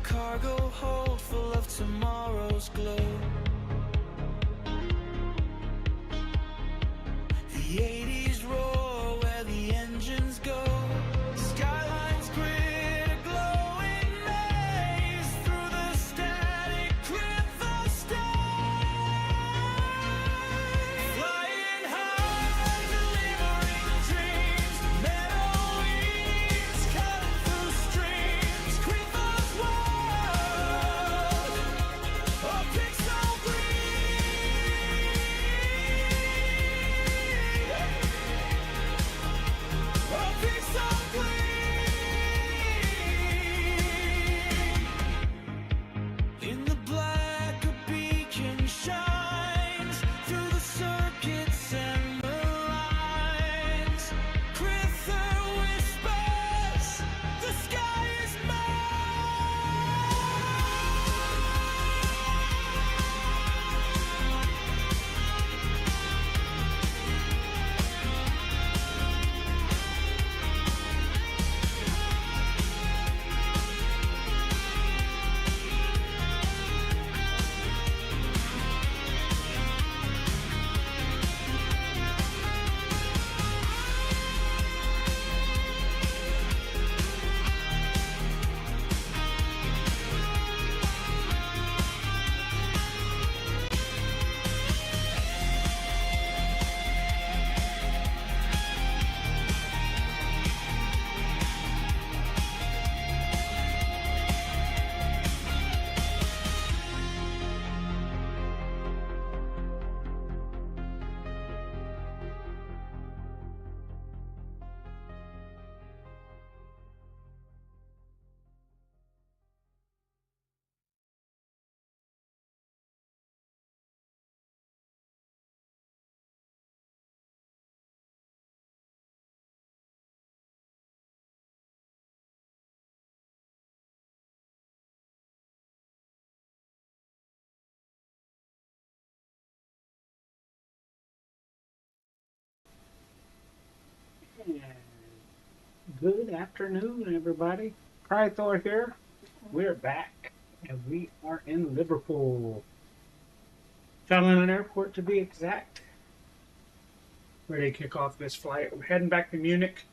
cargo hold full of tomorrow's glow. The 80s roar where the engines go. Skylines grid, a glowing maze through the static cliff of stars. Flying high, delivering dreams. Metal wings cutting through streams. Creepers wild, a pixel green. A pixel green. In the black, a beacon shines through the circuits and the lines. Crither whispers, the sky is Good afternoon, everybody. Crythor here. We're back, and we are in Liverpool. Cheltenham Airport, to be exact. Ready to kick off this flight. We're heading back to Munich.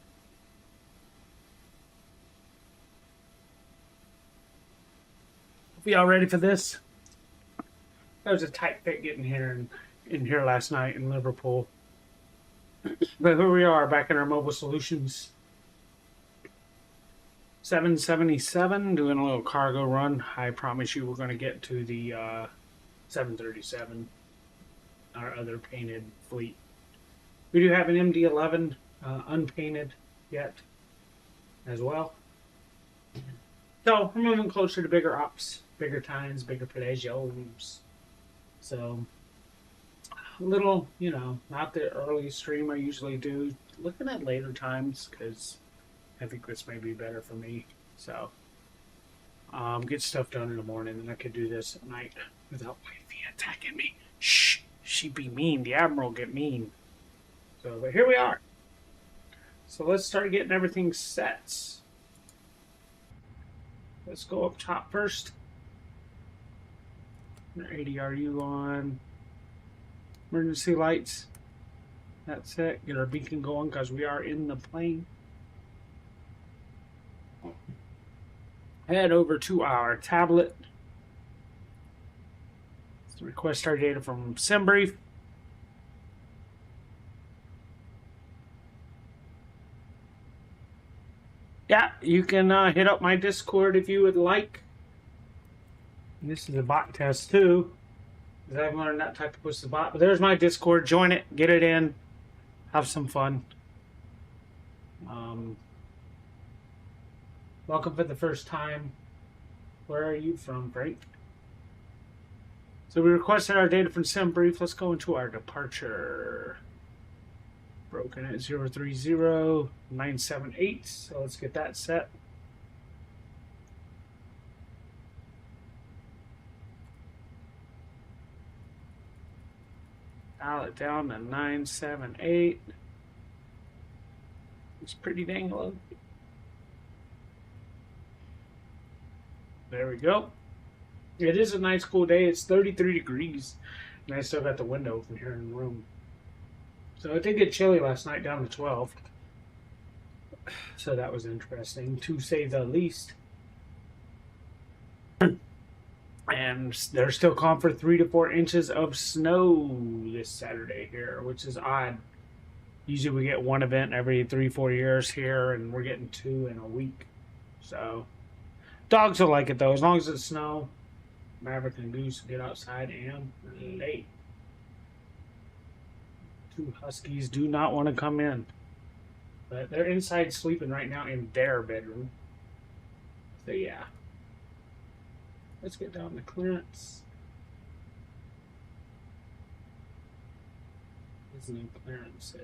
Hope y'all ready for this. That was a tight fit getting here in here last night in Liverpool. But here we are, back in our Mobile Solutions 777, doing a little cargo run. I promise you we're going to get to the 737, our other painted fleet. We do have an MD-11 unpainted yet as well. So we're moving closer to bigger ops, bigger times, bigger pedagios. So a little, you know, not the early stream I usually do. Looking at later times because I think this may be better for me. So get stuff done in the morning, and I could do this at night without wifey attacking me. Shh, she'd be mean. The Admiral get mean. So, but here we are. So let's start getting everything set. Let's go up top first. Our ADRU on. Emergency lights. That's it. Get our beacon going because we are in the plane. Head over to our tablet. Let's request our data from SimBrief. Yeah, you can hit up my Discord if you would like. And this is a bot test too, because I haven't learned that type of push the bot. But there's my Discord. Join it, get it in, have some fun. Welcome for the first time. Where are you from, Frank? So we requested our data from SimBrief. Let's go into our departure. Broken at 030978. So let's get that set. Dial it down to 978. It's pretty dang low. There we go. It is a nice cool day. It's 33 degrees. And I still got the window open here in the room. So it did get chilly last night, down to 12. So that was interesting, to say the least. And they're still calling for 3 to 4 inches of snow this Saturday here, which is odd. Usually we get one event every 3-4 years here, and we're getting 2 in a week. So dogs will like it though, as long as it's snow. Maverick and Goose get outside and late. 2 huskies do not want to come in, but they're inside sleeping right now in their bedroom. So yeah. Let's get down to clearance. There's no clearance.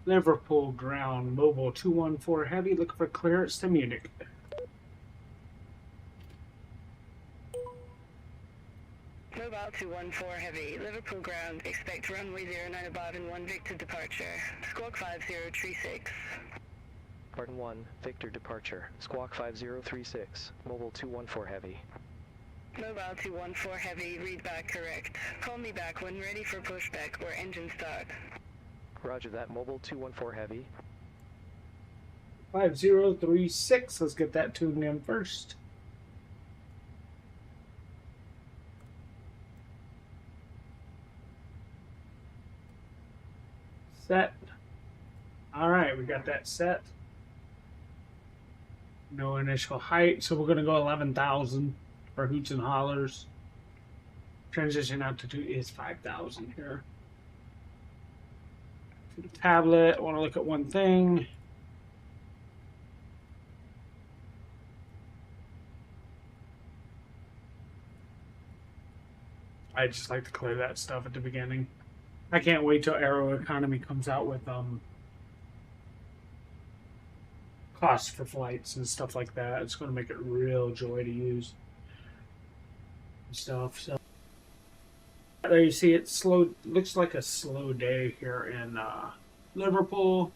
Liverpool ground mobile 214 heavy looking for clearance to Munich. Mobile 214 heavy, Liverpool ground, expect runway 09 above and 1 Victor departure. Squawk 5036. Pardon 1, Victor departure. Squawk 5036, mobile 214 heavy. Mobile 214 heavy, read back correct. Call me back when ready for pushback or engine start. Roger that, mobile 214 heavy. 5036, let's get that tuned in first. Set. Alright, we got that set. No initial height, so we're going to go 11,000 for hoots and hollers. Transition altitude is 5,000 here. To the tablet, I want to look at one thing. I just like to clear that stuff at the beginning. I can't wait till Aero Economy comes out with costs for flights and stuff like that. It's going to make it real joy to use and stuff. So there you see it slow. Looks like a slow day here in Liverpool.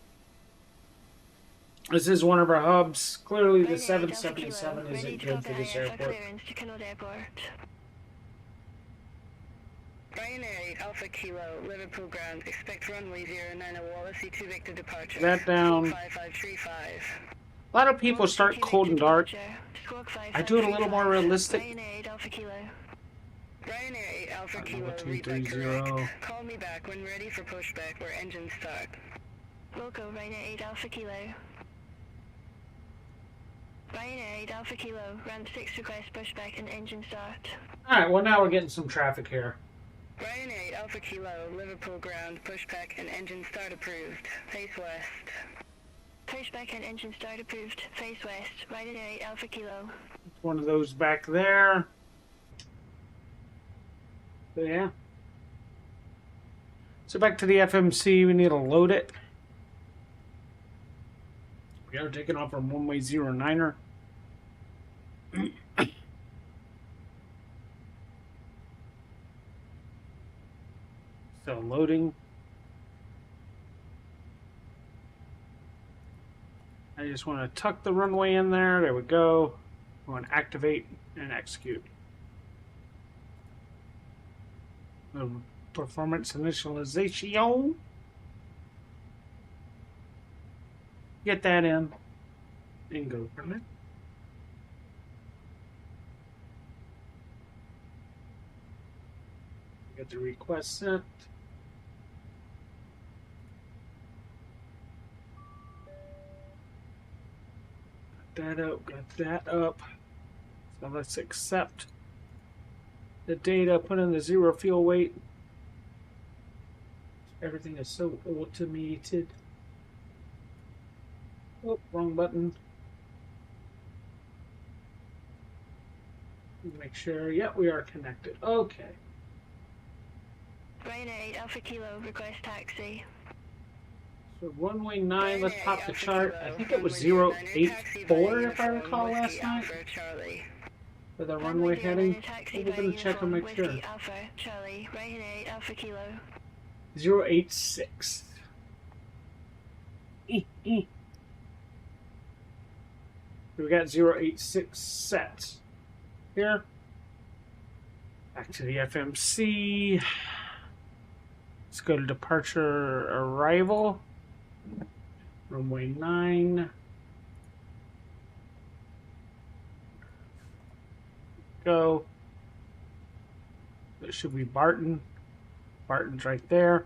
This is one of our hubs. Clearly, the 777 isn't good for this airport. Ryanair 8 Alpha Kilo, Liverpool ground, expect runway 09 Wallace 2 Victor departure. That down. 5535. A lot of people start cold and dark. I do it a little more realistic. Ryanair 8 Alpha Kilo. Ryanair 8 Alpha Kilo, Number read back 230. correct. Call me back when ready for pushback or engine start. Loco, Ryanair 8 Alpha Kilo. Ryanair 8 Alpha Kilo, ramp 6 request pushback and engine start. Alright, well now we're getting some traffic here. Ryanair 8 Alpha Kilo, Liverpool ground, pushback and engine start approved. Face west. Pushback and engine start approved. Face west. Ryanair 8 Alpha Kilo. One of those back there. So yeah. So back to the FMC, we need to load it. We are taking off from runway 09er. Still loading. I just want to tuck the runway in there. There we go. I want to activate and execute. The performance initialization. Get that in and go from it. Get the request sent. Got that up. So let's accept the data, put in the 0 fuel weight. Everything is so automated. Oh, wrong button. Make sure, yeah, we are connected. Okay. Ryanair 8 Alpha Kilo, request taxi. So runway 9, let's pop the chart. I think it was 084 if I recall last night. For the runway heading. We're going to check and make sure. 086. We got 086 set here. Back to the FMC. Let's go to departure arrival. Runway 9. Go. There should be Barton. Barton's right there.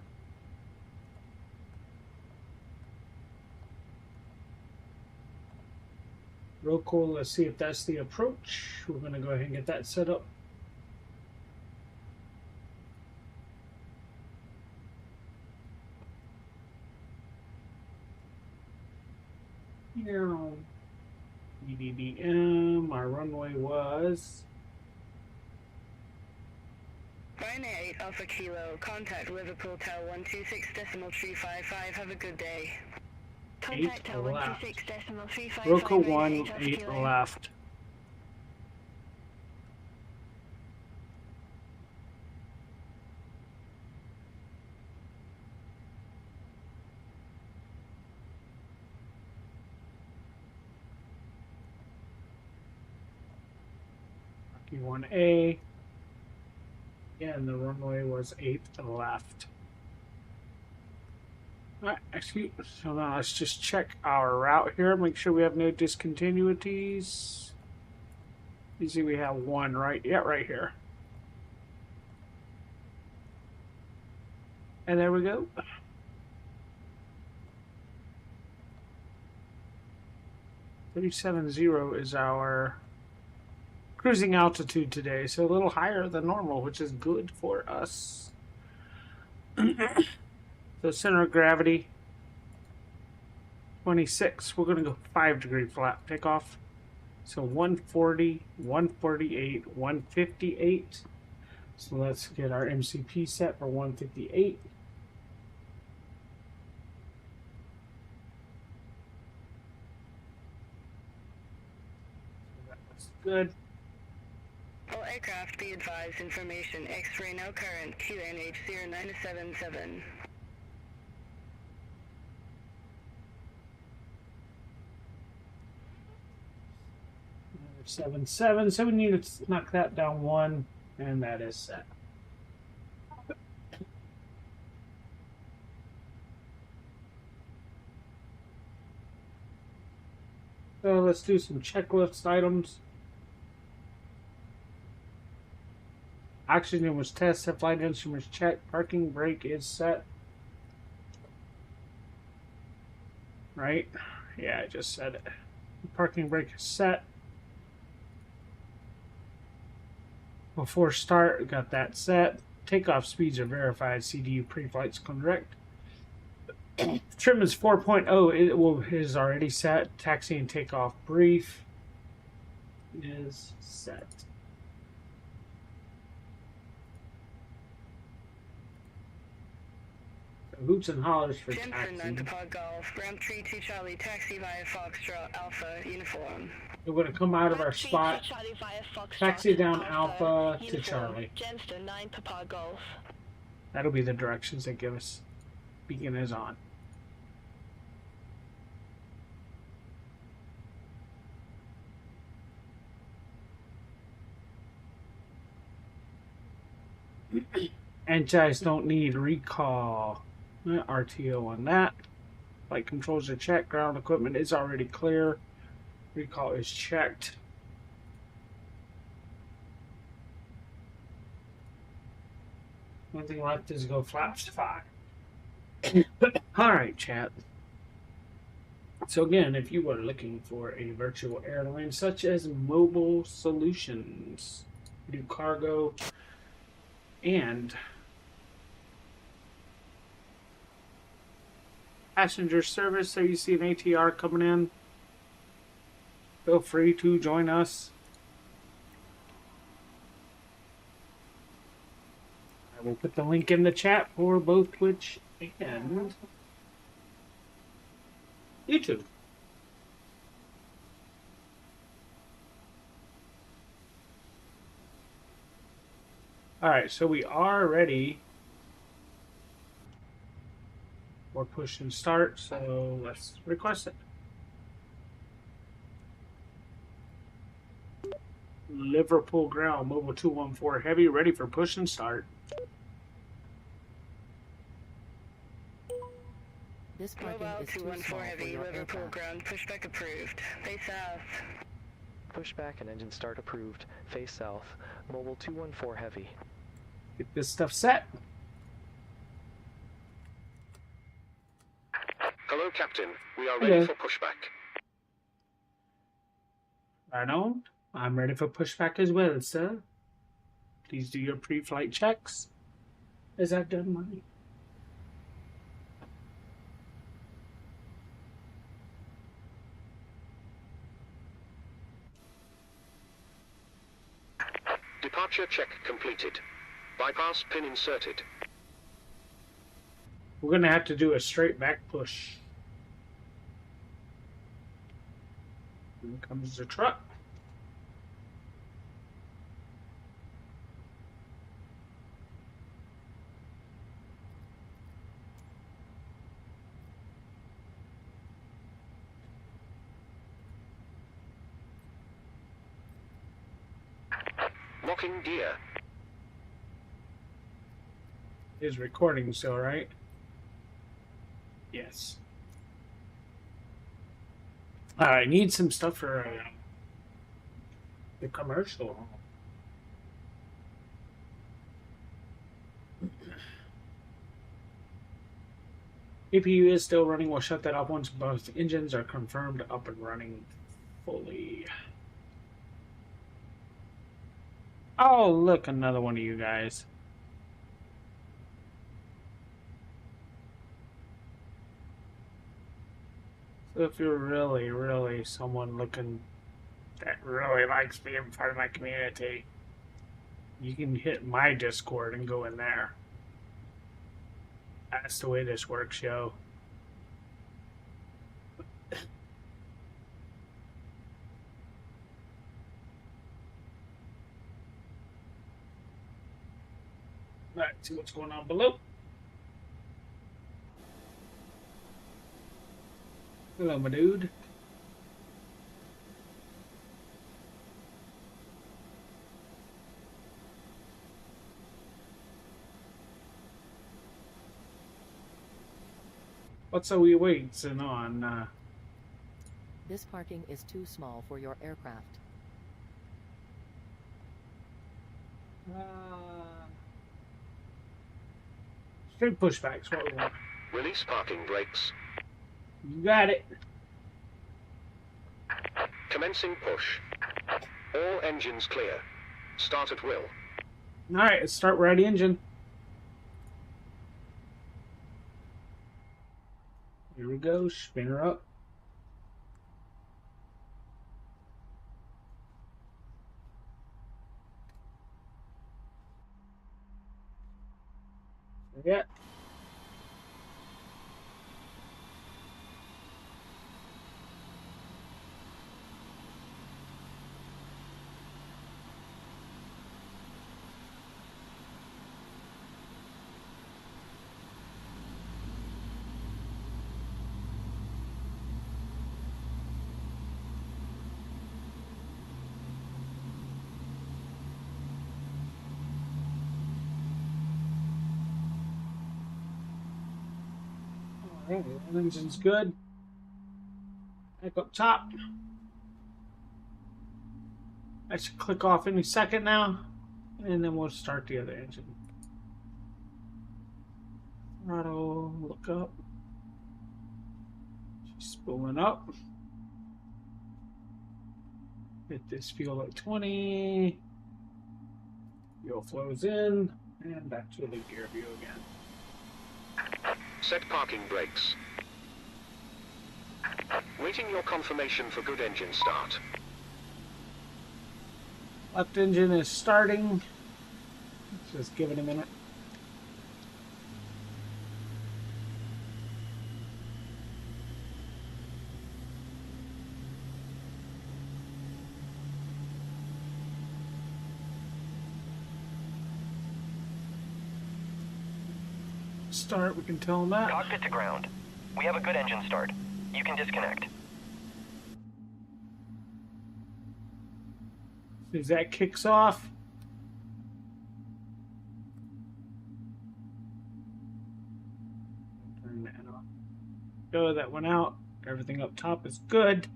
Real cool. Let's see if that's the approach. We're going to go ahead and get that set up. Now, EDDM, our runway was Ryanair 8 Alpha Kilo, contact Liverpool Tower 126.355. Have a good day. Contact Tower left. 126.355. Roca Ryanair 1, 8 Alpha 8 Kilo. left. Rocky 1A. Again, the runway was 8 left. Alright, excuse me. So now let's just check our route here. Make sure we have no discontinuities. You see we have one, right? Yeah, right here. And there we go. 370 is our cruising altitude today, so a little higher than normal, which is good for us. So center of gravity 26. We're going to go 5-degree flat takeoff. So 140, 148, 158. So let's get our MCP set for 158. That's good. All aircraft be advised, information, X-ray now current, QNH 0977. 7-7, so we need to knock that down 1, and that is set. So let's do some checklist items. Oxygen was tested, flight instruments checked, parking brake is set. Right? Yeah, I just said it. Parking brake is set. Before start, we got that set. Takeoff speeds are verified. CDU pre-flight's correct. Trim is 4.0. It is already set. Taxi and takeoff brief is set. Hoots and hollers for Jensen taxi. 9 Papa Golf, Ramp 32 Charlie, taxi via Foxtrot Alpha, uniform. We're going to come out of our spot, taxi down Alpha to uniform. Charlie. Jensen 9 Papa Golf. That'll be the directions they give us. Beacon is on. Engines don't need recall. RTO on that. Flight controls are checked. Ground equipment is already clear. Recall is checked. One thing left is go flaps to 5. Alright, chat. So again, if you are looking for a virtual airline such as Mobile Solutions, we do cargo and passenger service. So you see an ATR coming in, feel free to join us. I will put the link in the chat for both Twitch and YouTube. Alright, so we are ready for push and start, so let's request it. Liverpool ground, mobile 214 heavy, ready for push and start. This parking Mobile is too 214 small for Heavy, your Liverpool aircraft. ground, pushback approved. Face south. Pushback and engine start approved. Face south. Mobile 214 Heavy. Get this stuff set. Hello, Captain. We are Hello. ready for pushback. Right on. I'm ready for pushback as well, sir. Please do your pre-flight checks. Is that done, money? Departure check completed. Bypass pin inserted. We're gonna have to do a straight back push. Here comes the truck. Locking gear. Is recording still, right? Yes. I need some stuff for the commercial. APU is still running. We'll shut that off once both engines are confirmed up and running fully. Oh, look, another one of you guys. So if you're really someone looking that really likes being part of my community, you can hit my Discord and go in there. That's the way this works, yo. Alright, see what's going on below. Hello, my dude. What's we waiting on? This parking is too small for your aircraft. Straight pushbacks, what we want. Release parking brakes. You got it. Commencing push. All engines clear. Start at will. Alright, let's start right engine. Here we go, spin her up. Yeah. Alright, the engine's good. Back up top. I should click off any second now, and then we'll start the other engine. Throttle, look up. She's spooling up. Hit this fuel at 20. Fuel flows in, and back to the gear view again. Set parking brakes. Waiting your confirmation for good engine start. Left engine is starting. Just give it a minute. Start, we can tell them that. Cockpit to ground. We have a good engine start. You can disconnect. As that kicks off. Turn that off. Go, that went out. Everything up top is good.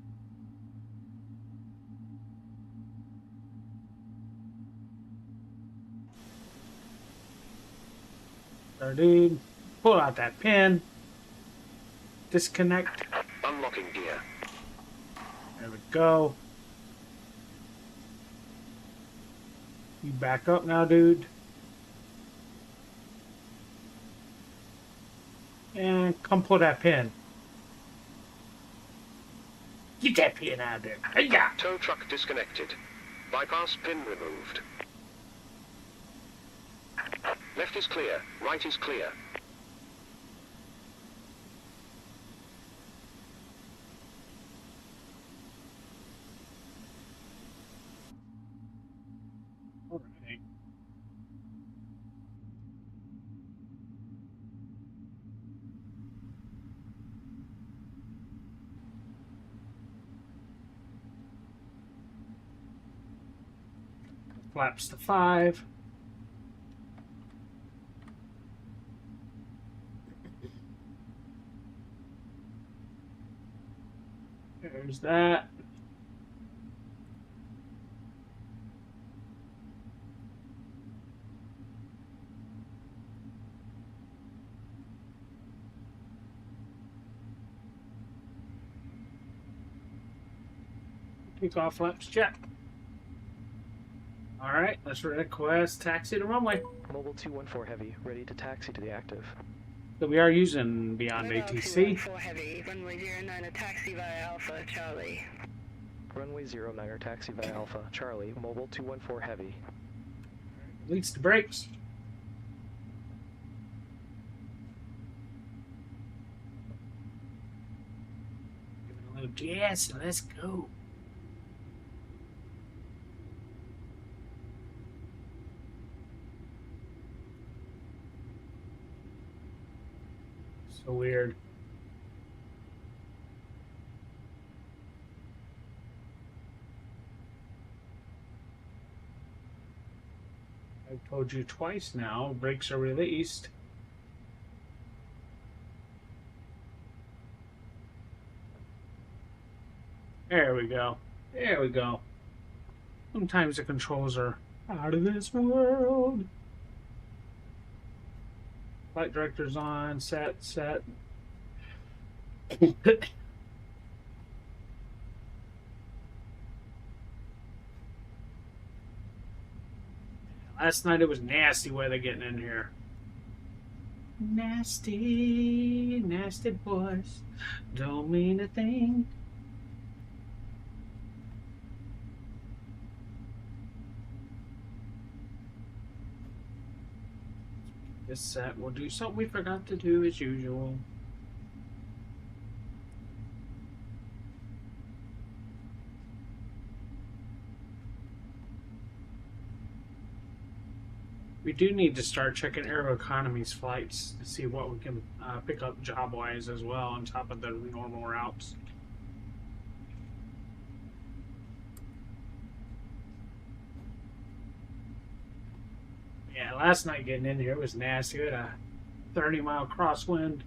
Our dude, pull out that pin. Disconnect. Unlocking gear. There we go. You back up now, dude. And come pull that pin. Get that pin out of there. Hey-ya! Tow truck disconnected. Bypass pin removed. Left is clear. Right is clear. All right. Flaps to 5. There's that. Take off flaps check. Alright, let's request taxi to runway. Mobile 214 Heavy, ready to taxi to the active. So we are using Mobile BeyondATC. 214 Heavy, runway 09 taxi via Alpha, Charlie. Runway 09 taxi via Alpha, Charlie, Mobile 214 Heavy. Release the brakes. Give it a little gas and let's go. So weird. I've told you twice now, brakes are released. There we go. There we go. Sometimes the controls are out of this world. Flight director's on, set. Last night it was nasty weather getting in here. Nasty, nasty boys. Don't mean a thing. This set will do something we forgot to do as usual. We do need to start checking Aero Economy's flights to see what we can pick up job-wise as well on top of the normal routes. Yeah, last night getting in here was nasty. We had a 30-mile crosswind.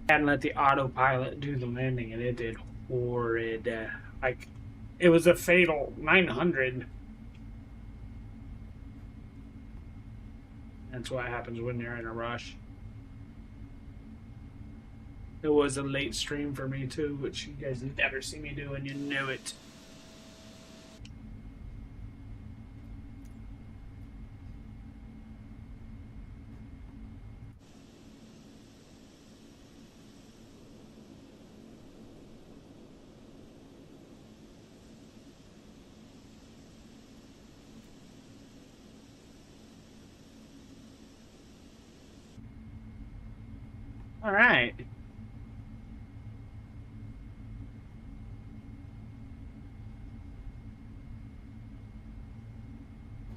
Hadn't let the autopilot do the landing, and it did horrid. Like, it was a fatal 900. That's what happens when you're in a rush. It was a late stream for me too, which you guys never see me do, and you know it. All right.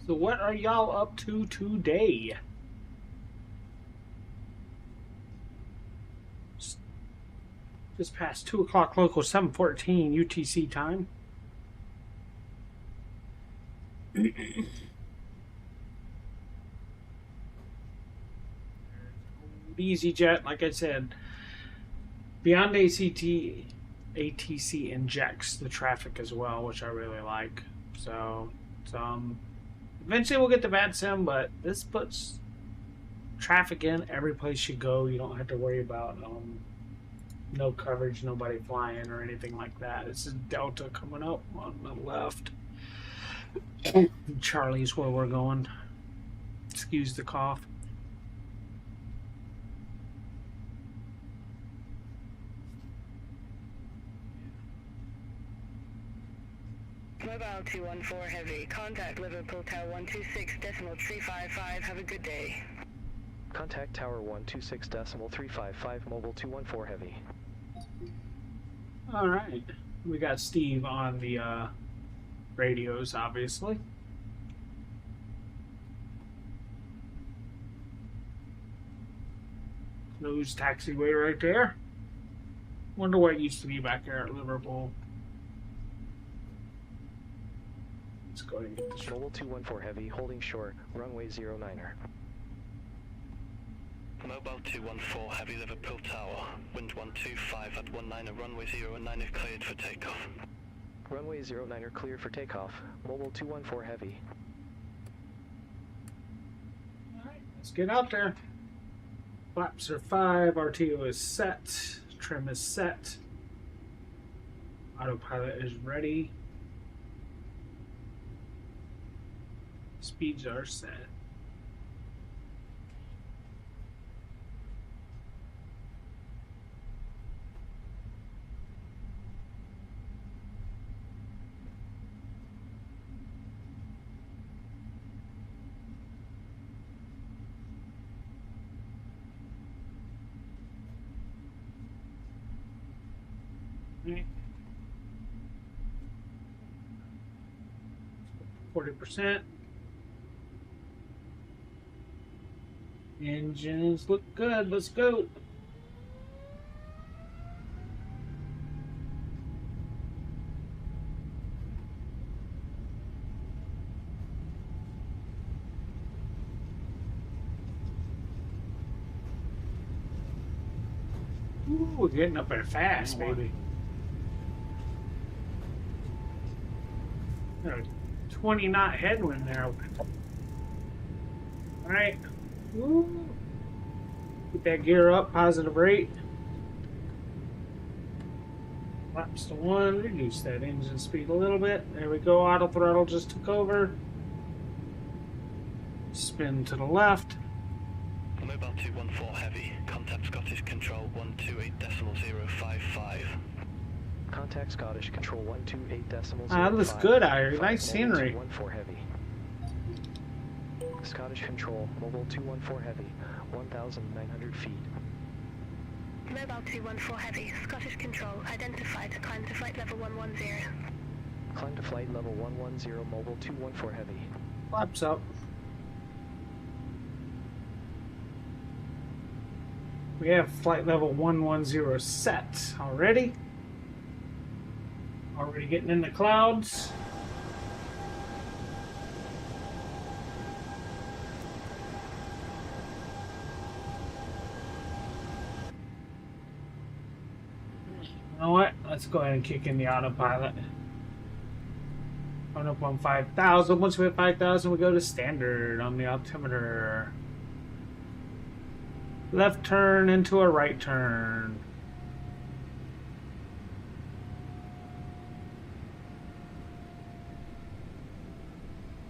So what are y'all up to today? Just past 2 o'clock local, 7:14 UTC time. EasyJet, like I said, BeyondATC injects the traffic as well, which I really like. So eventually we'll get the VATSIM, but this puts traffic in every place you go. You don't have to worry about no coverage, nobody flying or anything like that. This is Delta coming up on the left. Charlie's where we're going. Excuse the cough. Mobile 214 Heavy, contact Liverpool Tower 126.355, have a good day. Contact Tower 126.355, Mobile 214 Heavy. Alright. We got Steve on the radios, obviously. Those taxiway right there. Wonder what it used to be back there at Liverpool. Let's go ahead and get this. Mobile 214 Heavy, holding short, runway 09er. Mobile 214 Heavy, Liverpool Tower, wind 125 at 19er, runway 09er cleared for takeoff. Runway 09er cleared for takeoff. Mobile 214 Heavy. Alright, let's get out there. Flaps are 5, RTO is set, trim is set, autopilot is ready, speeds are set. Right. 40%. Engines look good. Let's go. Ooh, we're getting up there fast, baby. 20 knot headwind there. Alright. Get that gear up, positive rate. Flaps to 1, reduce that engine speed a little bit. There we go, auto throttle just took over. Spin to the left. Mobile 214 Heavy, contact Scottish Control 128.055. Contact Scottish Control 128.055. That looks good out here. Nice scenery. 214 Heavy. Scottish Control, Mobile 214 Heavy, 1,900 feet. Mobile 214 Heavy, Scottish Control, identified, climb to flight level 110. Climb to flight level 110, Mobile 214 Heavy. Flaps up. We have flight level 110 set already. Already getting in the clouds. You know what? Let's go ahead and kick in the autopilot. Coming up on 5,000. Once we hit 5,000, we go to standard on the altimeter. Left turn into a right turn.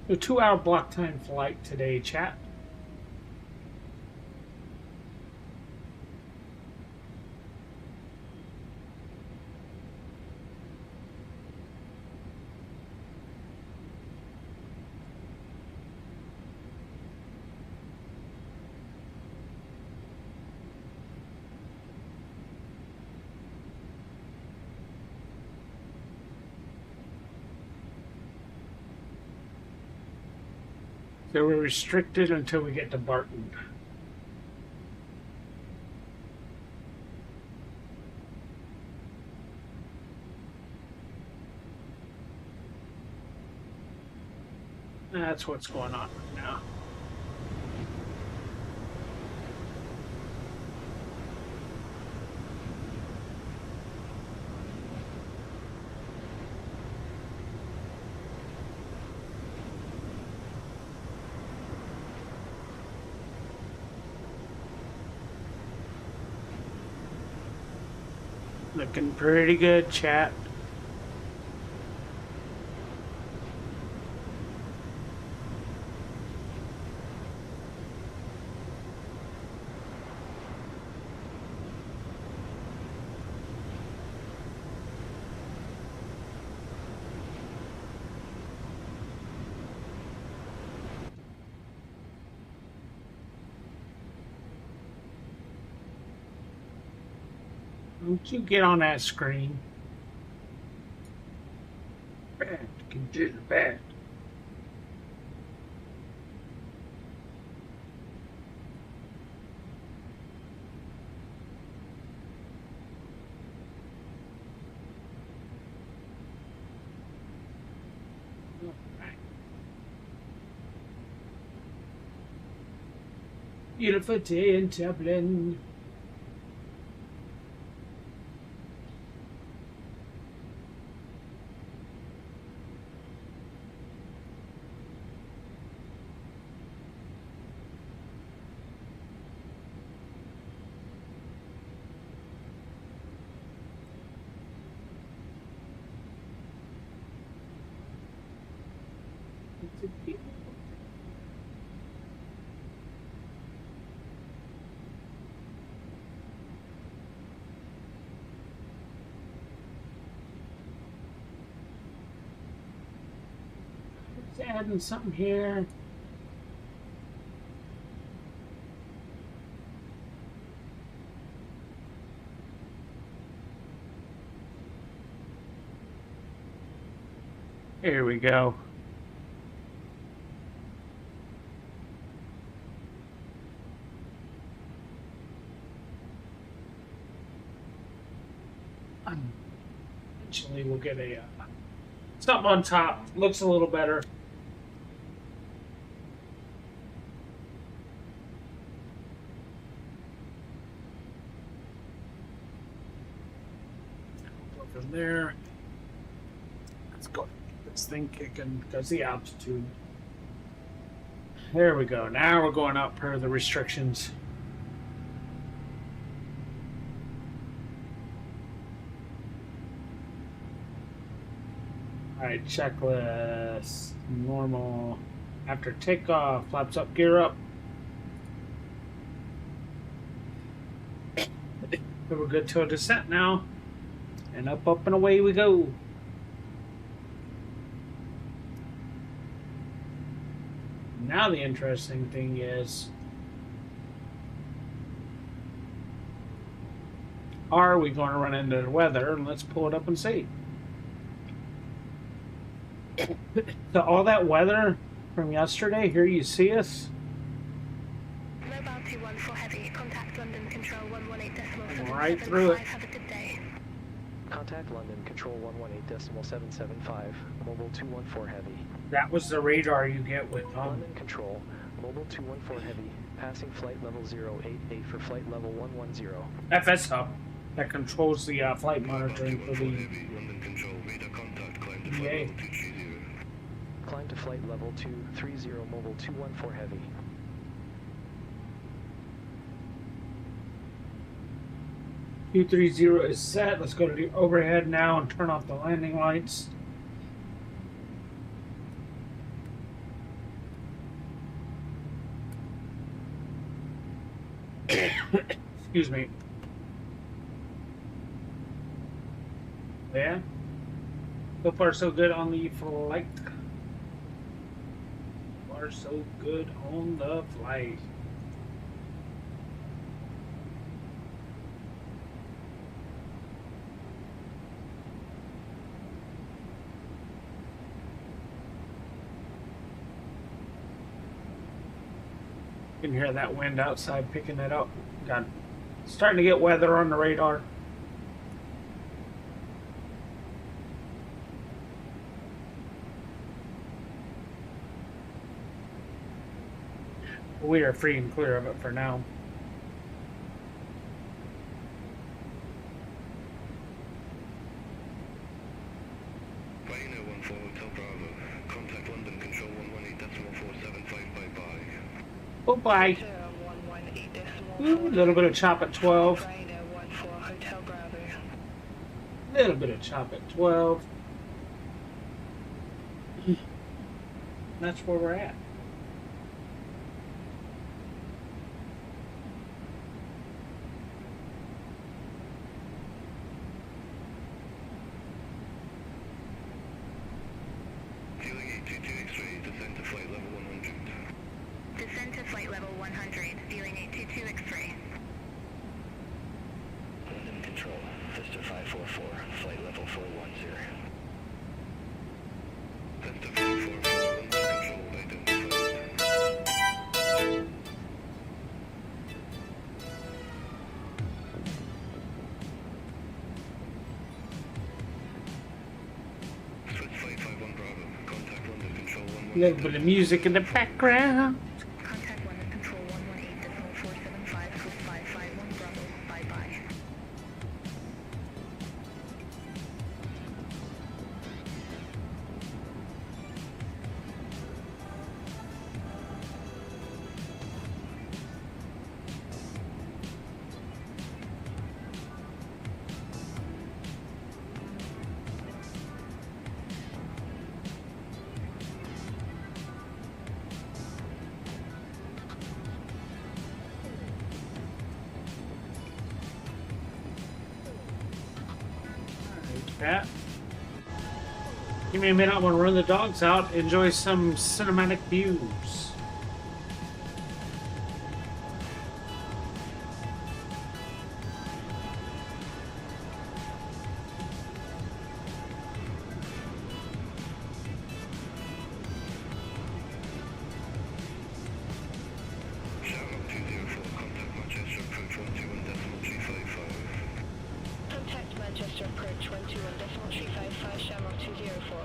A 2-hour block time flight today, chat. So we're restricted until we get to Barton. . That's what's going on right now. Looking pretty good, chat. Don't you get on that screen? Bad, computer bad. Beautiful day in Dublin. Just adding something here. Here we go. Eventually we'll get a something on top. Looks a little better. Go from there. Let's go. This thing kicking because the altitude. There we go. Now we're going up per the restrictions. Alright, checklist. Normal. After takeoff, flaps up, gear up. So we're good to a descent now. And up, and away we go. Now the interesting thing is, are we going to run into the weather? And let's pull it up and see. So all that weather from yesterday, here you see us. Mobile 214 heavy, contact London Control 118.775. Right through it. Have a good day. Contact London Control 118.775, Mobile 214 Heavy. That was the radar you get with London Control, Mobile 214 Heavy, passing flight level 088 for flight level 110. FS Hub that controls the flight monitoring for the London Control, radar contact, climb to EA. flight level 230. Climb to flight level 230, Mobile 214 Heavy. $230 is set. Let's go to the overhead now and turn off the landing lights. Excuse me. Yeah. So far so good on the flight. So far so good on the flight. You can hear that wind outside picking it up. Got starting to get weather on the radar. We are free and clear of it for now. Rhino 14 Hotel Bravo. Contact London Control 118.475, bye-bye. Oh, bye. 118.4. A little bit of chop at 12. Rhino 14 Hotel Bravo. Little bit of chop at 12. That's where we're at. Fueling 822 X-ray, descend to flight level 100. Descend to flight level 100, feeling 822 X-ray. London Control, Vista 544, flight level 410. Vista 544, London Control, identified. Swiss 551 Bravo, contact London Control A 118. little bit of music in the background. Contact London Control 118.475 with 551 Bravo. Bye-bye. Cat. Give me a minute. I want to run the dogs out. Enjoy some cinematic views. Shamrock 204, contact Manchester approach 121.355. Contact Manchester approach 121.355 Shamrock 204.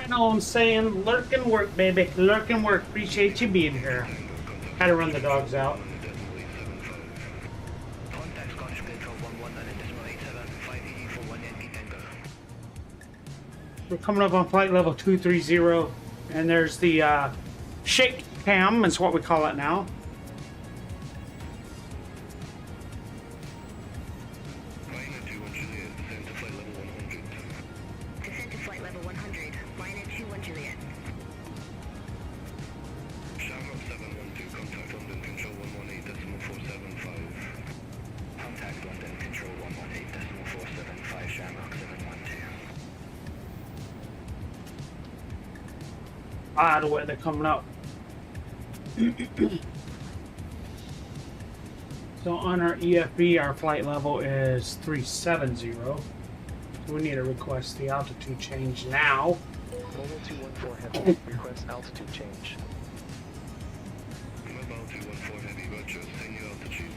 Right now I'm saying lurk and work, baby. Lurk and work. Appreciate you being here. Had to run the dogs out. Contact Scottish Control 119.87, 5 for 1 NP Tango. We're coming up on flight level 230, and there's the shake cam, is what we call it now. Descent to flight level 100. Ryanair 21 Juliet. Shamrock 712, contact London Control 118.475. Contact London Control 118.475, Shamrock 712. Ah, the weather coming up. So on our EFB, our flight level is 370. We need to request the altitude change now. Mobile 214 Heavy, request altitude change. Mobile 214 Heavy, roger, senior altitude.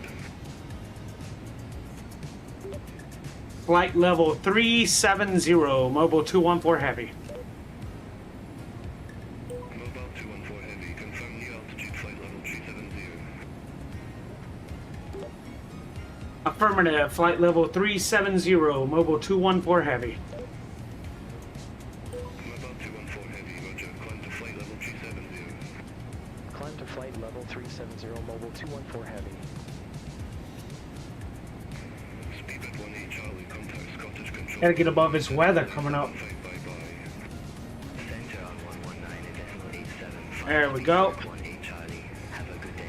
Flight level 370, mobile 214 heavy. Mobile 214 Heavy, confirm new altitude, flight level 370. Affirmative, flight level 370, mobile 214 heavy. Mobile 214 Heavy, roger, climb to flight level 370. Climb to flight level 370, mobile 214 Heavy. Speedbird 18 Charlie, contact Scottish Control. Gotta get above this weather coming up. Bye bye. Center on 119.87. There we go. 18 Charlie, have a good day.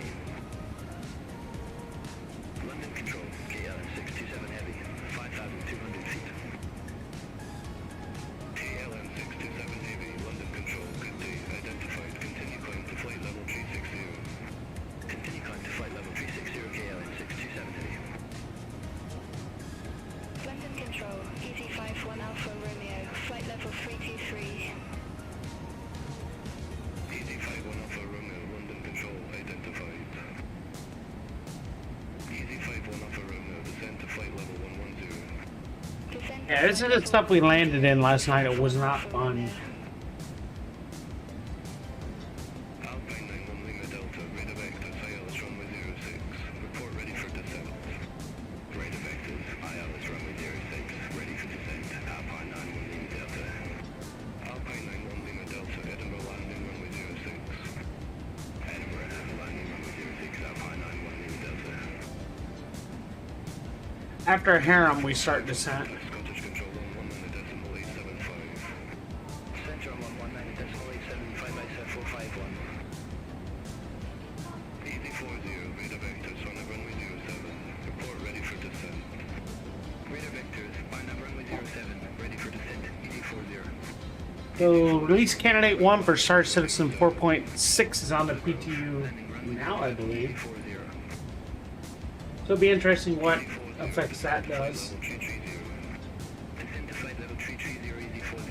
London Control, KLM 627 Heavy, 5,200 feet. KLM 627 Heavy, London Control, good day. Identified, continue climb to flight level 360. Continue climb to flight level 360, KLM 627 Heavy. London Control, EZ51 Alpha Romeo, flight level 323. EZ51 Alpha Romeo, London Control, identified. EZ51 Alpha Romeo, descend to flight level 110. Descent to Yeah, this is flight the level stuff we landed in last night. It was not Alpha fun. Romeo. Alpine 91 Lima Delta, radar vectors, ILS runway 06. Report ready for descent. Radar vectors, ILS runway 06, ready for descent. Alpine 91 Lima Delta. Alpine 91 Lima Delta, Edinburgh landing runway 06. Edinburgh landing runway 06, Alpine 91 Lima Delta. After harem, we start descent. Scottish Control 119.875. Central 119.875 by 451. EZ40, radar vectors, on runway 07. Report ready for descent. Radar vectors, on runway 07, ready for descent. EZ40. So release candidate 1 for Star Citizen 4.6 is on the PTU now, I believe. EZ40. So it'll be interesting what effects that does. Level 330. Descent to flight level 330, EZ40.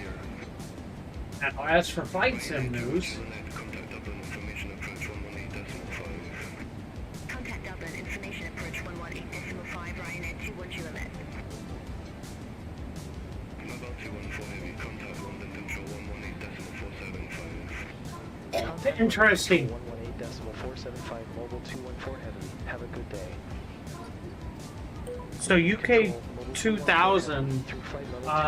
Now, as for flight sim news, Contact Dublin, information approach 118.5. Contact Dublin, information approach 118.5, Ryanair 21 Juliet. Mobile 214 Heavy, contact London Control 118.475. interesting. 118.475, mobile 214 Heavy, have a good day. So UK 2000,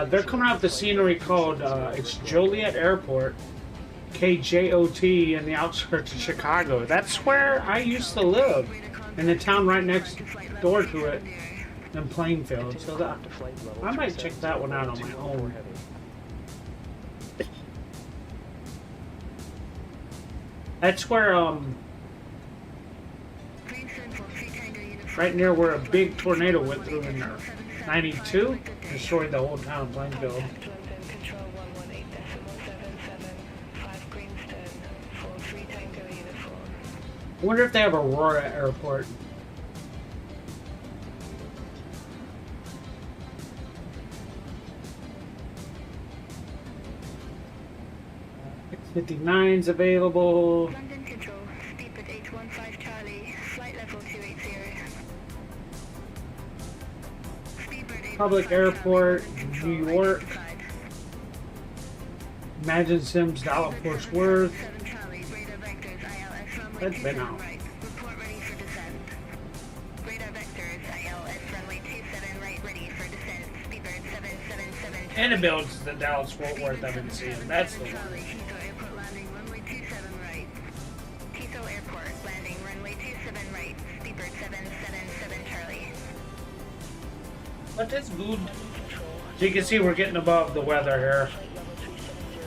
they're coming out with the scenery called, it's Joliet Airport, KJOT, in the outskirts of Chicago. That's where I used to live, in the town right next door to it, in Plainfield. So that, I might check that one out on my own. That's where, right near where a big tornado went through in 92, destroyed the whole town of Plainfield. Contact London Control 118.775, Greenstone, 43 Tango Uniform. I wonder if they have Aurora Airport. X-59's available. London Control, Speedbird 815 Charlie, flight level 280. Speedbird 815 Public Charlie, Airport, London Control, New York. identified. Imagine Sims Dollar Force Worth. 7 Charlie, radar vectors, ILS runway That's been 27 out. right. Report ready for descent. Radar vectors, ILS runway 27 right, ready for descent. Speedbird 777 And it builds the Dallas Fort Worth I've been seeing. That's the one. Charlie, Heathrow Airport landing runway 27 right. Heathrow Airport landing runway 27 right. Speedbird 777 Charlie. But that's good. So you can see we're getting above the weather here.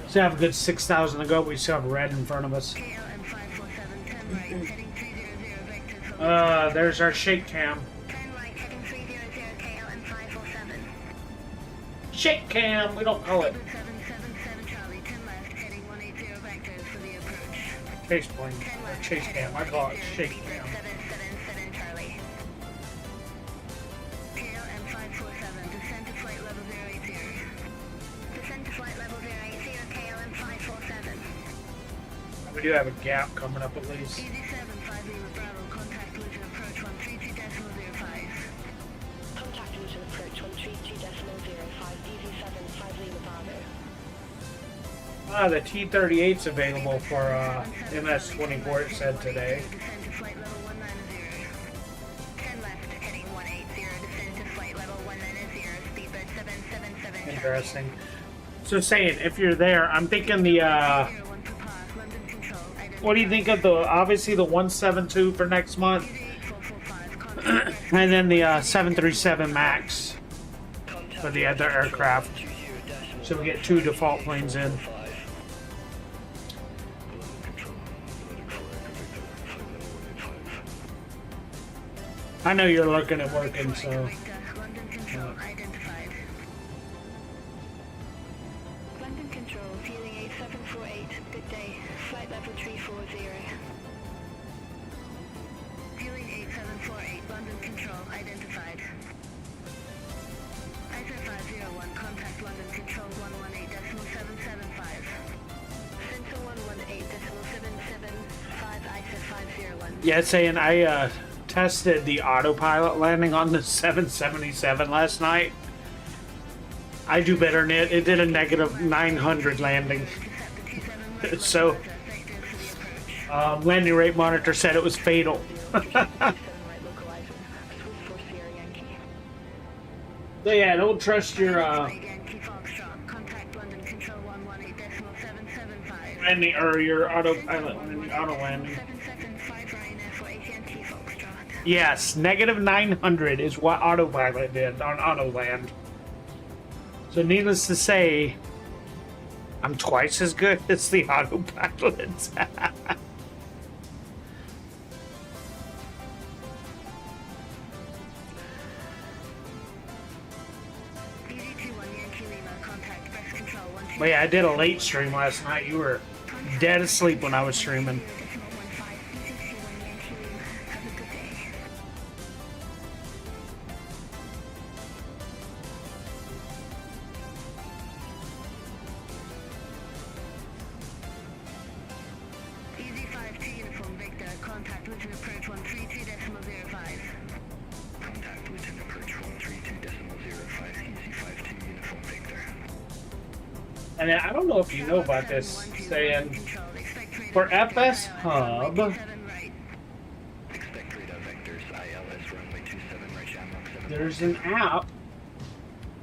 Still have a good 6,000 to go. We still have red in front of us. KLM 547 10 right, heading 300 vectors. There's our shake cam. 10 right, heading 300 KLM 547. Shake cam. We don't call it 777 Charlie, 10 left, heading 180 vectors for the approach. chase plane or chase cam. I call it shake cam. 777 Charlie. KLM 547, descend to flight level 080. Descend to flight level 080, KLM 547. We do have a gap coming up at least. EZ7 5 Lima Bravo, contact collision approach 132.05. Contact collision approach 132.05, EZ7 5 Lima Bravo. The T-38's available for MS-24, it said today. Descend to flight level 190. 10 left, heading 180, descend to flight level 190, speedbird 777 Charlie. Interesting. So saying, if you're there, I'm thinking the, 01 for pass, London Control, what do you think of the, obviously the 172 for next month, 8445, contact and then the 737 MAX for the other aircraft. So we get 2 default planes in. I know you're looking at working, so. London Control identified. London Control, feeling 8748, good day. Flight level 340. Feeling 8748, London Control identified. ISO 501, contact London Control 118.775. Center 118.775, ISO 501. Yeah, it's saying I tested the autopilot landing on the 777 last night. I do better than it. It did a negative 900 landing. So, landing rate monitor said it was fatal. So yeah, don't trust your landing or your autopilot landing, auto landing. Yes, negative 900 is what autopilot did on auto land. So needless to say, I'm twice as good as the autopilot. But yeah, I did a late stream last night. You were dead asleep when I was streaming. Contact Lieutenant Approach 132.05. Contact Lieutenant Approach 132.05, EC52 Uniform Victor. And I don't know if you know about this, saying for FS Hub, Expect radar vectors, ILS runway 27 right, Shamrock 7. there's an app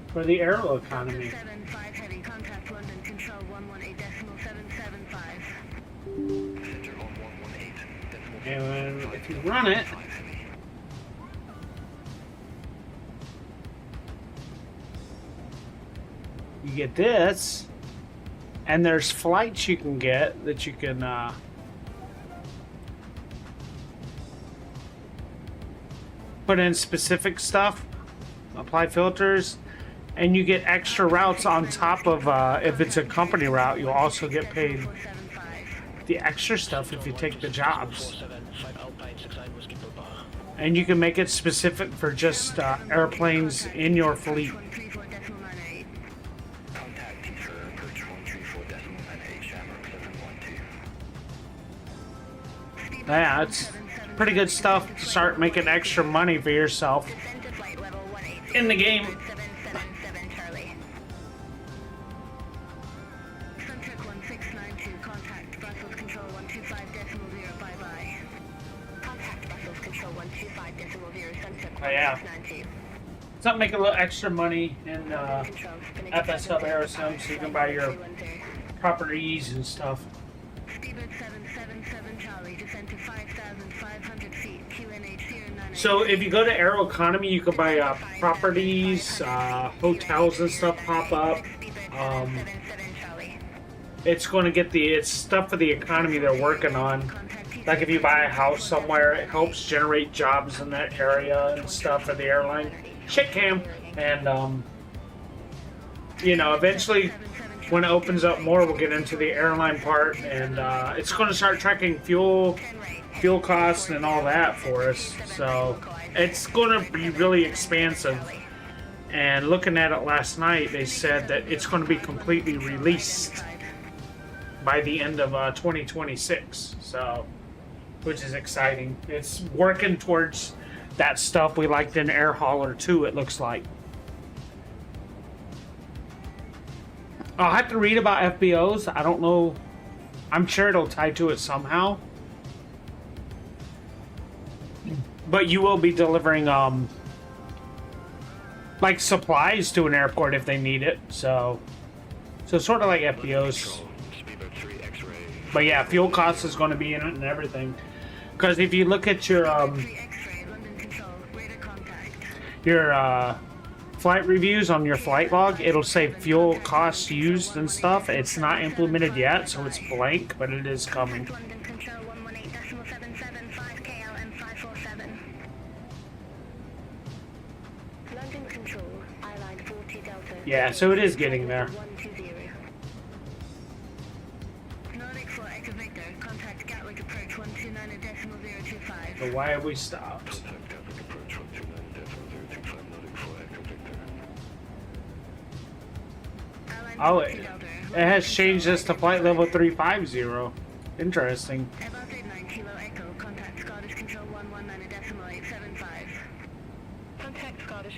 for the aero economy. 75 heavy, contact London Control 118.775. Center on 118. And if you run it, you get this, and there's flights you can get that you can put in specific stuff, apply filters, and you get extra routes on top of if it's a company route. You'll also get paid the extra stuff if you take the jobs. And you can make it specific for just airplanes in your fleet. Contact Heathrow Approach 134.98, Shamrock 712. Yeah, it's pretty good stuff to start making extra money for yourself in the game. Oh, yeah. Something make a little extra money in FS Hub Aerosim so you can buy your properties and stuff. Speedbird 777 Charlie, descend to 5,500 feet, QNH 098. So if you go to Aero Economy, you can buy properties, hotels and stuff pop up. It's going to get it's stuff for the economy they're working on. Like if you buy a house somewhere, it helps generate jobs in that area and stuff for the airline. Shit cam. And, you know, eventually when it opens up more, we'll get into the airline part. And it's going to start tracking fuel costs and all that for us. So it's going to be really expansive. And looking at it last night, they said that it's going to be completely released by the end of 2026. So, which is exciting. It's working towards that stuff we liked in Air Hauler 2, it looks like. I'll have to read about FBOs. I don't know. I'm sure it'll tie to it somehow. But you will be delivering like supplies to an airport if they need it. So sort of like FBOs. But yeah, fuel cost is going to be in it and everything. Because if you look at your flight reviews on your flight log, it'll say fuel costs used and stuff. It's not implemented yet, so it's blank, but it is coming. Yeah, so it is getting there. So why have we stopped? Oh, it has changed us to flight level 350. Interesting. Contact Scottish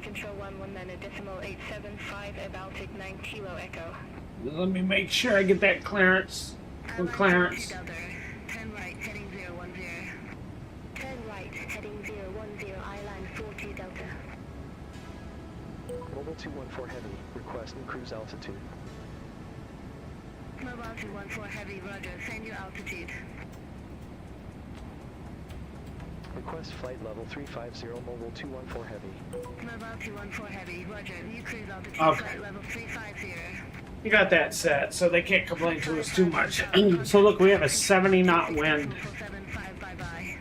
Control 119.875 about 9 Kilo Echo. Let me make sure I get that clearance. Clearance. 10 right, heading 010. 10 right, heading 010, I-line 40 Delta. Mobile 214 Heavy, request new cruise altitude. Mobile 214 Heavy, roger, send your altitude. Request flight level 350, mobile 214 Heavy. Mobile 214 Heavy, roger, new cruise altitude, Okay. flight level 350. You got that set, so they can't complain to us too much. So look, we have a 70 knot wind 475, bye-bye.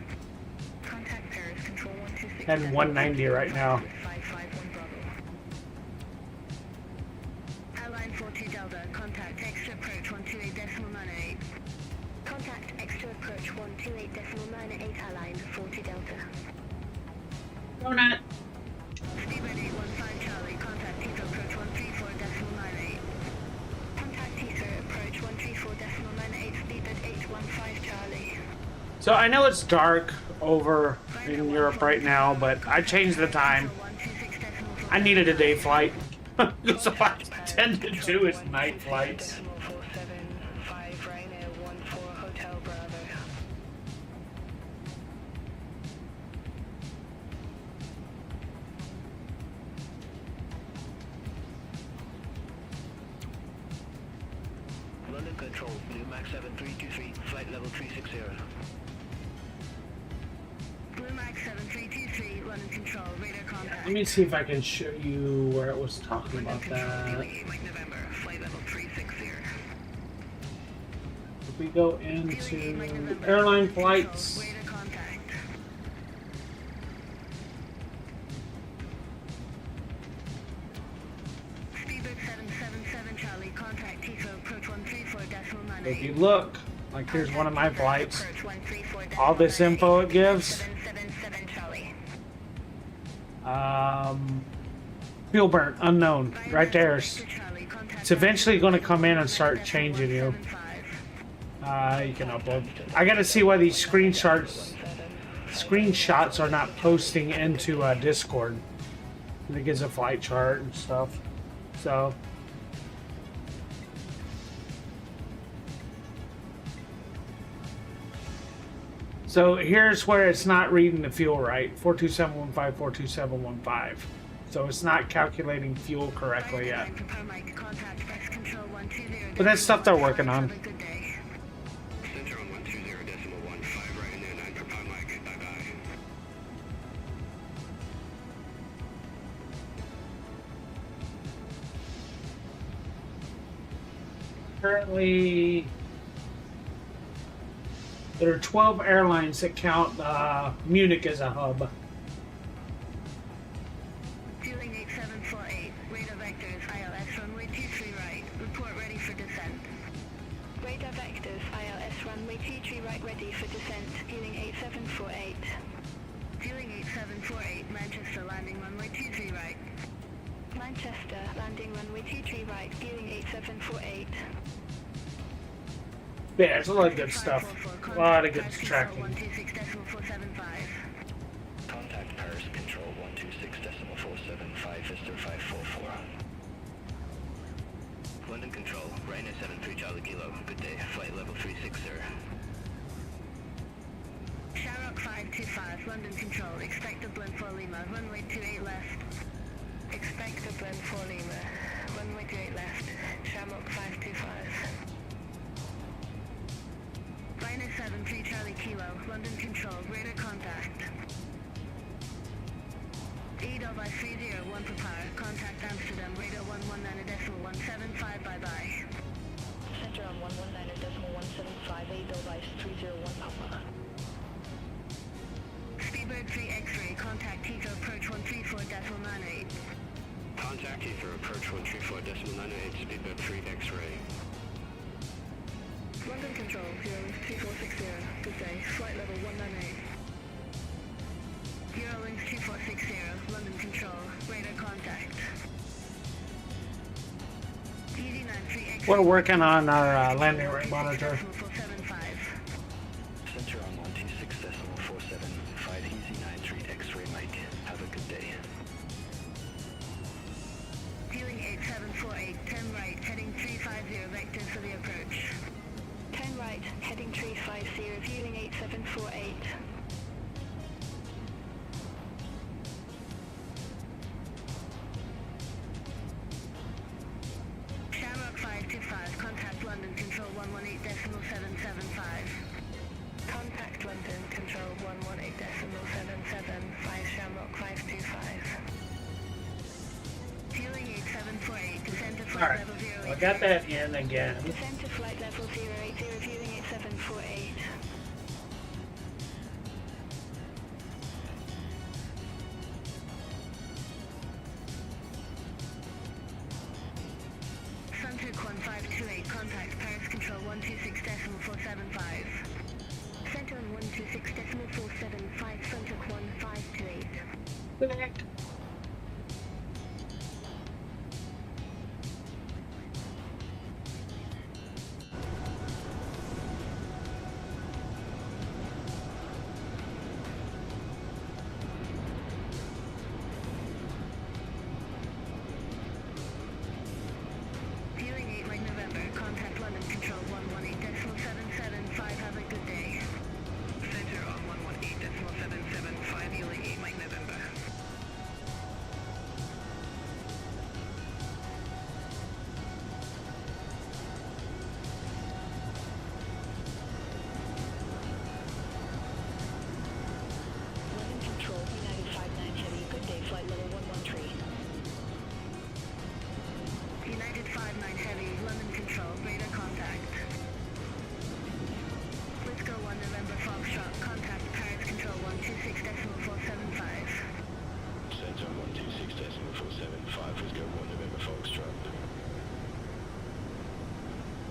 Contact Paris, Control 126. and 190 right now. 551 Bravo. Airline 40 Delta, contact extra approach 128.98. Contact extra approach 128.98, airline 40 Delta. Donut. Speedbird 815 Charlie, contact Heathrow approach 134.98. Contact Heathrow approach 134.98, Speedbird 815 Charlie. So I know it's dark over in Europe right now, but I changed the time. I needed a day flight. So I tended to is night flights. 475 Ryanair 14 Hotel Bravo. London Control, Blue Max 7323, flight level 360. Blue Max 7323, London Control, radar contact. Let me see if I can show you where it was talking about that. Mike November, flight level 360. If we go into airline flights, Radar contact. Speedbird 777 Charlie, contact Heathrow approach 134.98. if you look, like here's one of my flights, all this info it gives. 777 Charlie. Fuel burn, unknown, right there. It's eventually going to come in and start changing you. You can upload. I got to see why these screenshots are not posting into Discord. It gives a flight chart and stuff. So. So here's where it's not reading the fuel right. 42715, 42715. So it's not calculating fuel correctly yet. But that's stuff they're working on. Center on 120.15 right in there, 9 for pound mic. Bye-bye. Currently, there are 12 airlines that count Munich as a hub. Fueling 8748, radar vectors, ILS runway 23 right, report ready for descent. Radar vectors, ILS runway 23 right ready for descent, fueling 8748. Fueling 8748, Manchester landing runway 23 right. Manchester landing runway 23 right, fueling 8748. Yeah, it's a lot of good stuff. A lot of good tracking. 126.475. Contact Paris Control 126.475, Vista 544. London Control, Ryanair 73 Charlie Kilo. Good day, flight level 360. Shamrock 525, London Control, expect a blend for Lima, runway 28 left. Expect a blend for Lima, runway 28 left, Shamrock 525. Ryanair 73 Charlie Kilo, London Control, radar contact. EDDM 301 for power, contact Amsterdam, radar 119.175, bye-bye. Center on 119.175, EDDM 301 Papa. Speedbird 3 X-ray, contact Heathrow approach 134.98. Contact Heathrow approach 134.98, Speedbird 3 X-ray. London Control, 02460, good day, flight level 198. Eurowings 2460, London Control, radar contact. ED93 X-ray. We're working on our landing rate monitor. 475. Center on 126.475, Easy 93 X-ray Mike. Have a good day. Fueling 8748, 10 right, heading 350, vectors for the approach. 10 right, heading 350, fueling 8748. Shamrock 525, contact London Control 118.775. Contact London Control 118.775, Shamrock 525. Fueling 8748, descent to flight Alright, level 080. I got that in again. Descent to flight level 080, fueling 8748. Suntook 1528, contact Paris Control 126.475. Center on 126.475, Suntook 1528. Connect. Fueling 8 Mike November, contact London Control 118.775, have a good day. Center on 118.775, fueling 8 Mike November. London Control, United 59 Heavy, good day, flight level 113. United 59 Heavy, London Control, radar contact. Let's go 1 November Foxtrot, contact Paris Control 126.475. Center on 126.475, let's go 1 November Foxtrot.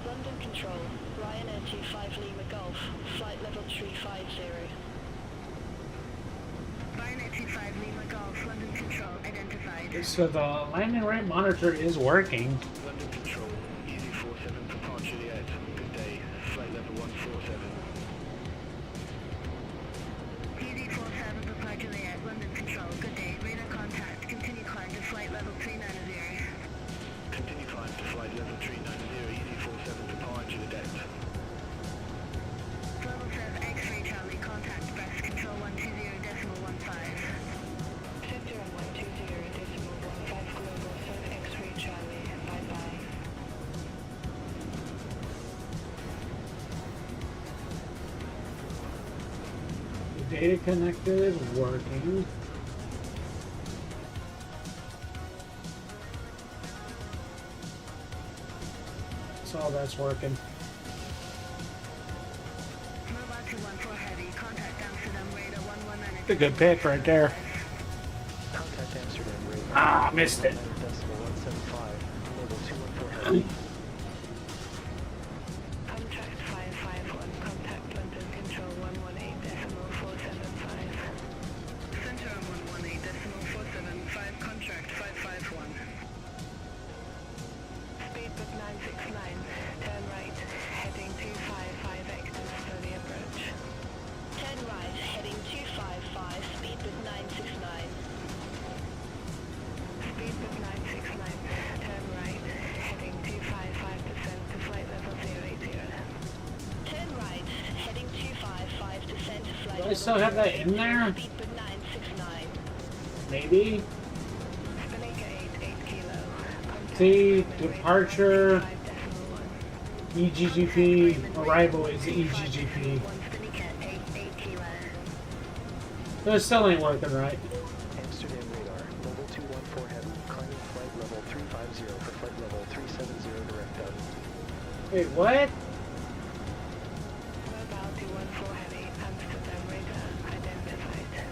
London Control, Ryanair 25 Lima Golf, flight level 350. Ryanair 25 Lima Golf, London Control, identified. So the landing rate monitor is working. London Control, Easy 47 for Park Juliet. Good day, flight level 147. ED 47 for Park Juliet, London Control, good day, radar contact, continue climb to flight level 390. Continue climb to flight level 390, Easy 47 for Park Juliet. Level 7 X-ray Charlie, contact data connector is working. So that's working. Mobile 214 heavy, contact Amsterdam radar 119. It's a good pick right there. Contact Amsterdam radar. Ah, missed it. 175, mobile 214 heavy. Contract 551, contact London control 118.475. Center on 118.475, contract 551. Speedbook 969, turn right, heading 255 vectors for the approach. Turn right, heading 255, speedbook 969. Speedbook 969, turn right, heading 255% to flight level 080. Turn right, heading 255 descent to flight Do I level still have that in there? Speedbook 969. Maybe. Spinnaker 8 kilo. Contact See, London departure, 5.1. EGGP, arrival is EGGP. But it still ain't working right. Amsterdam radar, mobile 214 heavy, climbing flight level 350 for flight level 370 direct down. Wait, what? Mobile 214 heavy, Amsterdam radar identified.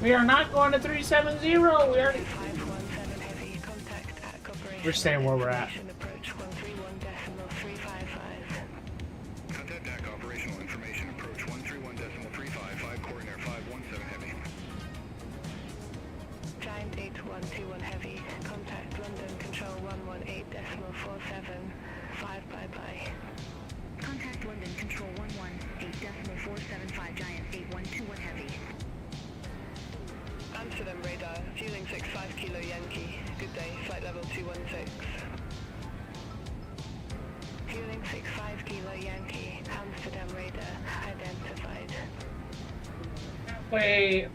We are not going to 370. We already. 517 heavy, contact at corporation. We're staying where we're at. Approach 131.355. Contact DAC operational information approach 131.355, coordinate 517 heavy. Giant 8121 heavy, contact London control 118.47. 5 bye-bye. Contact London control 118.475, Giant 8121 heavy. Amsterdam radar, fueling 65 kilo Yankee. Good day, flight level 216. Fueling 65 kilo Yankee, Amsterdam radar identified. Wait,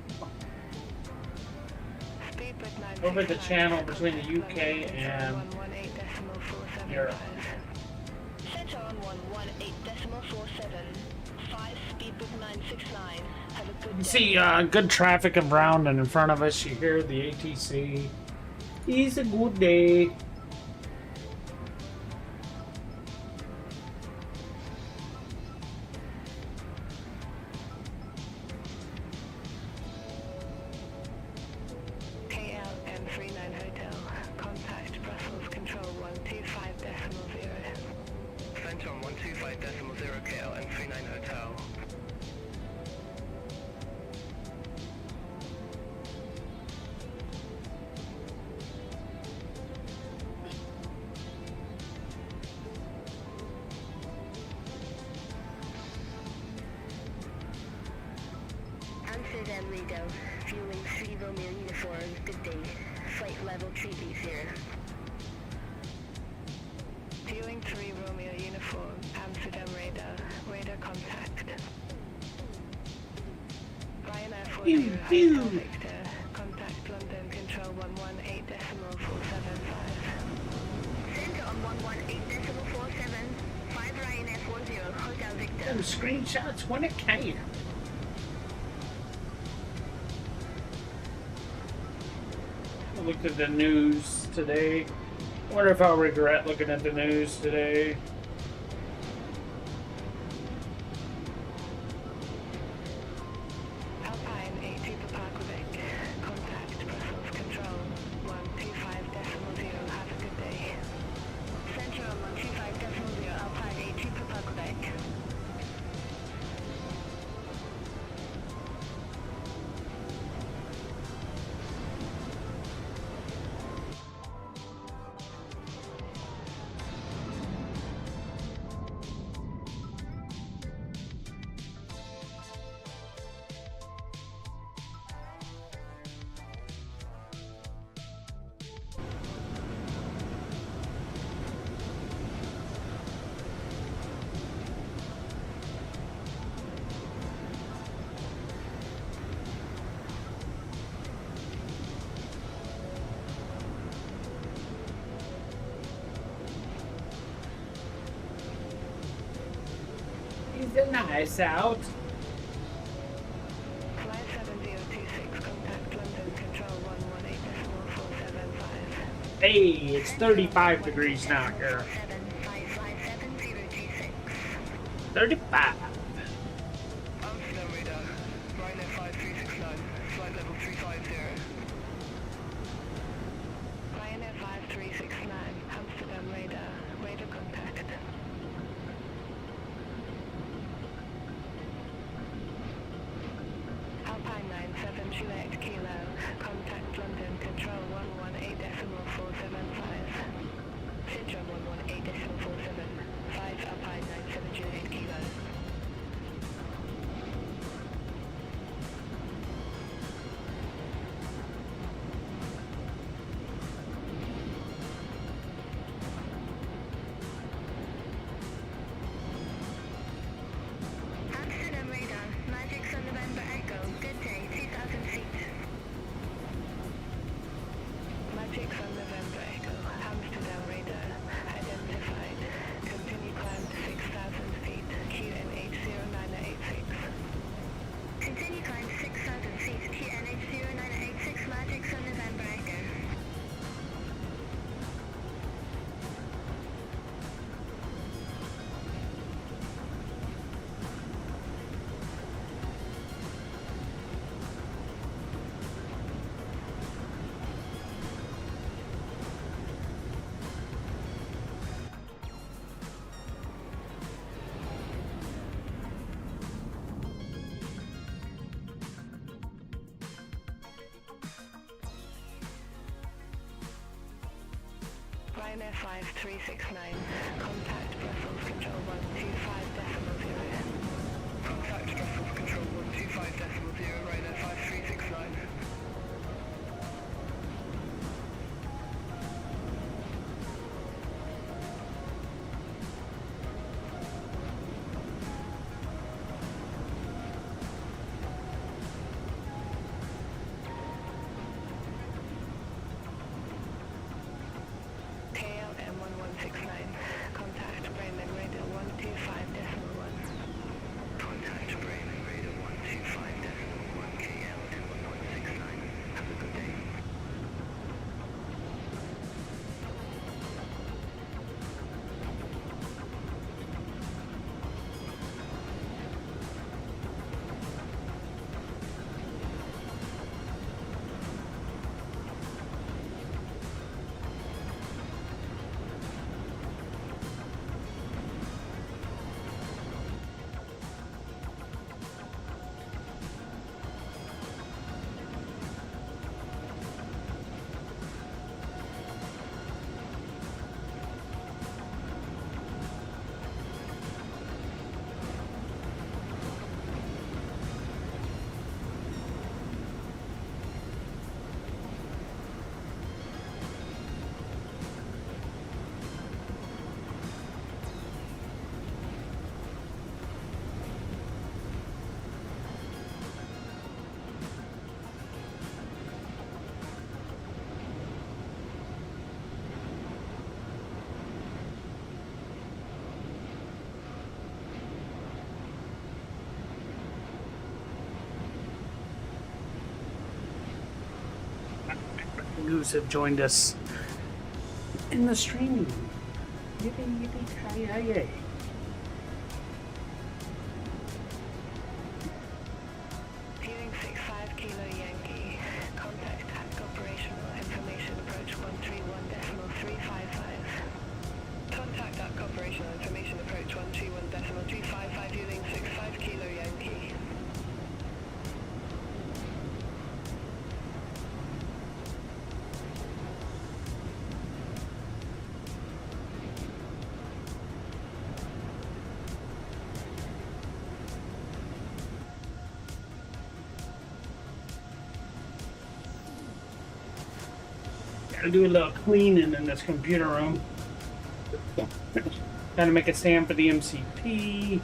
Speedbook 969, over the channel between the UK and 118.475. Europe. Center on 118.475, speedbook 969. Have a good you day. see good traffic around and in front of us. You hear the ATC. It's a good day. KLM 39 Hotel. Contact Brussels Control 125.0. Center on 125.0 KLM 39 Hotel. Amsterdam radar, fueling 3 Romeo uniform, good day. Flight level 380. Fueling 3 Romeo uniform, Amsterdam radar contact. Ryanair 40 Pew, pew. Hotel Victor, contact London control 118.475. Center on 118.475, Ryanair 40 Hotel Victor. Them screenshots when it can. I looked at the news today. I wonder if I'll regret looking at the news today. Alpine 82 Papa Quebec, contact Brussels Control 125.0, have a good day. Center on 125.0, Alpine 82 Papa Quebec. It's nice out. Hey, it's 35 degrees now here. 35. Amsterdam radar, Ryanair 5369, flight level 350. Ryanair 5369, Amsterdam radar, radar contact. Alpine 97 Juliet Kilo, contact London Control 118.475. Syndrome 118.475, Alpine 97 Juliet Kilo. Amsterdam radar, Magic Sun November Echo, good day, 2,000 feet. Magic Sun November Echo, Amsterdam radar, identified. Continue climb to 6,000 feet, QNH0986. Continue climb to 6,000 feet, QNH0986, Magic Sun November Echo. Ryanair 5369, contact Brussels Control 125.0. Contact Brussels Control 125.0, Ryanair 5369. KLM 1169, contact Bremen Radio 125.1. Contact Bremen radar 125.1, KLM 1169. Have a good day. News have joined us in the streaming. Yippee, yippee, yay. Viewing 65 Kilo Yankee, contact TAC operational information approach 131.355. Contact TAC operational information approach 131.355, viewing 65 Kilo Yankee. Gotta do a little cleaning in this computer room. Gotta make a stand for the MCP.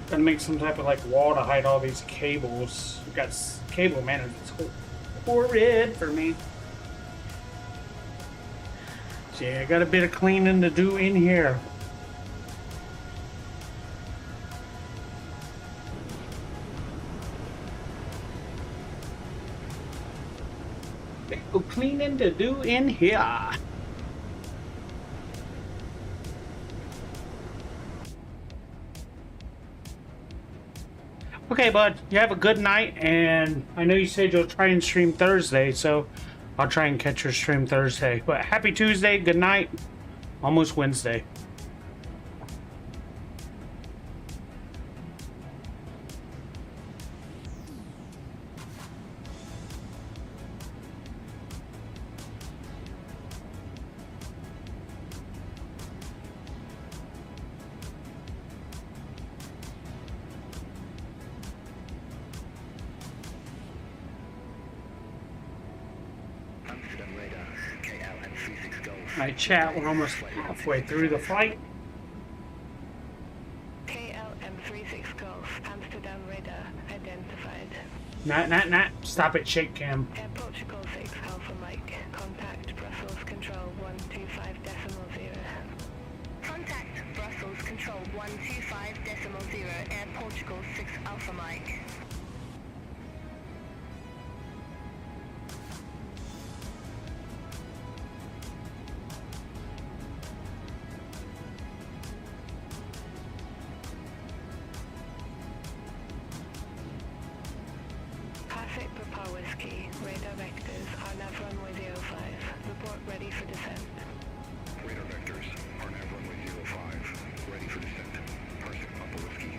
Gotta make some type of like wall to hide all these cables. We've got cable management. It's horrid for me. So yeah, I got a bit of cleaning to do in here. Bit of cleaning to do in here. Okay, bud, you have a good night, and I know you said you'll try and stream Thursday, so I'll try and catch your stream Thursday. But happy Tuesday, good night, almost Wednesday. Amsterdam radar, KL and 36 Golf. Alright, chat, we're almost halfway through the flight. KLM36 Golf, Amsterdam radar identified. Nah. Stop it, shake cam. Air Portugal 6 Alpha Mike, contact Brussels Control 125.0. Contact Brussels Control 125.0, Air Portugal 6 Alpha Mike. Pacific Papa Whiskey, radar vectors, RNAV runway 05. Report ready for descent. Radar vectors, RNAV runway 05, ready for descent. Parsec Papa Whiskey.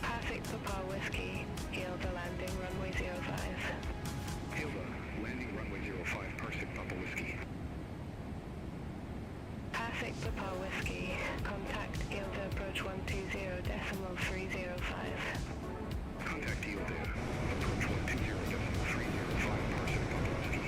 Pacific Papa Whiskey, Hilda landing runway 05. Hilda, landing runway 05, Parsec Papa Whiskey. Pacific Papa Whiskey, contact Hilda approach 120.305. Contact Hilda, approach 120.305, Parsec Papa Whiskey.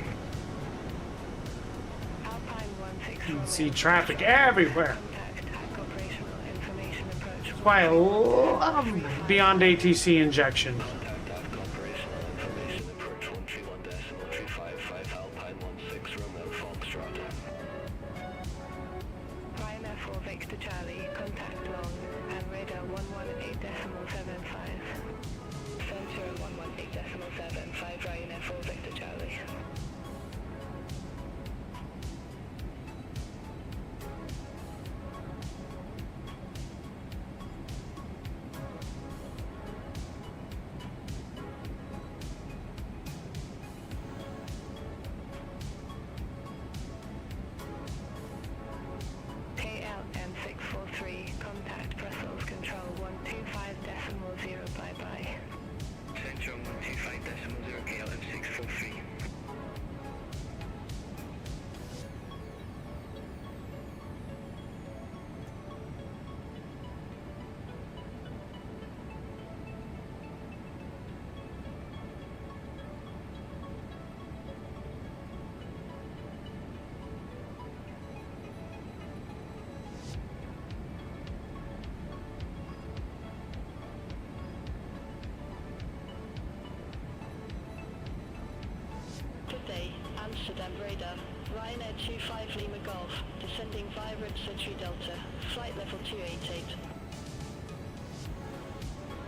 Alpine 16 You can see traffic everywhere. Contact operational information approach. That's why I love BeyondATC injection. Contact AFC operational information approach 131.355 Alpine 16 Romeo Foxtrot. Ryanair 4 Victor Charlie, contact long, and radar 118.75. Center 118.75, Ryanair 4 Victor Charlie. KLM643, contact Brussels Control 125.0, bye-bye. Central 125.0, KLM643. Good day, Amsterdam radar. Ryanair 25 Lima Golf, descending via Red Century Delta, flight level 288.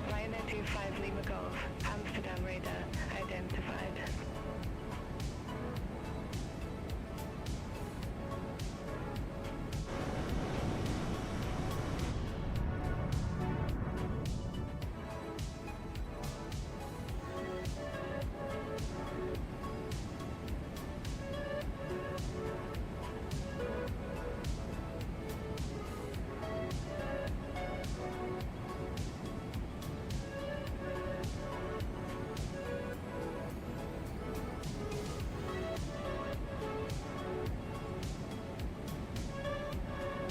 Ryanair 25 Lima Golf, Amsterdam radar, identified.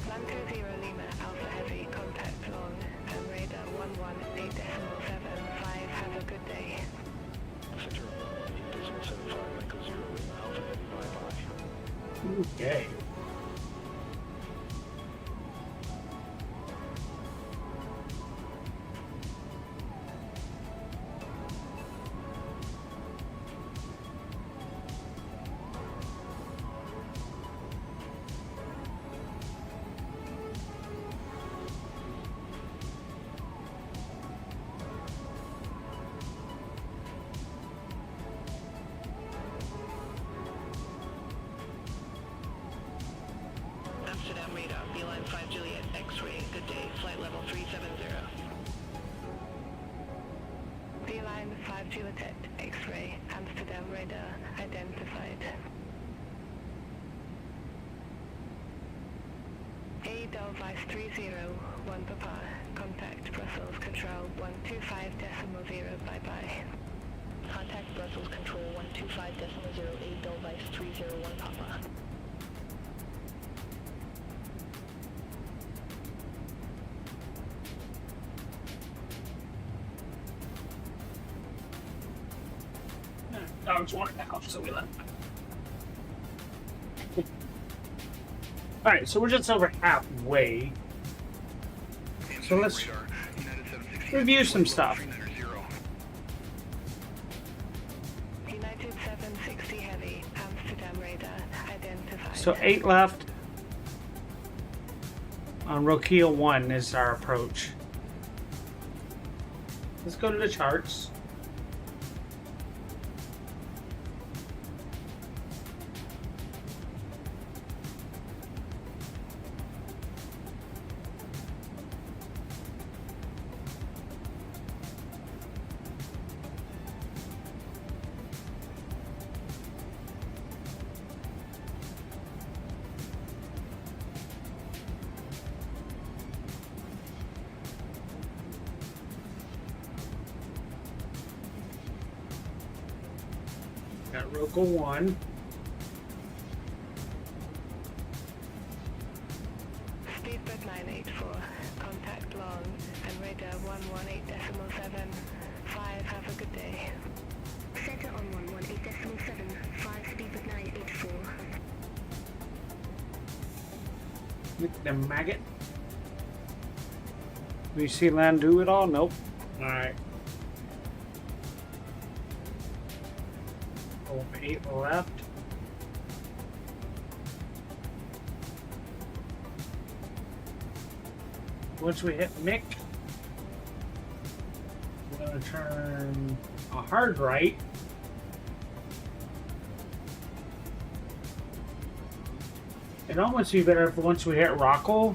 Blanco 0 Lima, Alpha Heavy, contact long, and radar 118.75, have a good day. Center 118.75 Echo 0 Lima Alpha Heavy, bye-bye. Okay. Duotect X-ray, Amsterdam radar identified. A Delvice 30, 1 Papa, contact Brussels Control 125.0, bye-bye. Contact Brussels Control 125.0, A Delvice 30, 1 Papa. Dogs wanted out, so we left. Alright, so we're just over halfway. So let's review some stuff. United 760 Heavy, Amsterdam radar identified. So 8 left. On Rokia 1 is our approach. Let's go to the charts. Got Roka 1. Speedbird 984, contact long and radar 118.75. Have a good day. Center on 118.75, Speedbird 984. Look at the maggot. Do you see land do it all? Nope. Alright. 8 left. Once we hit Mick, we're going to turn a hard right. It'd almost be better if once we hit Rockall,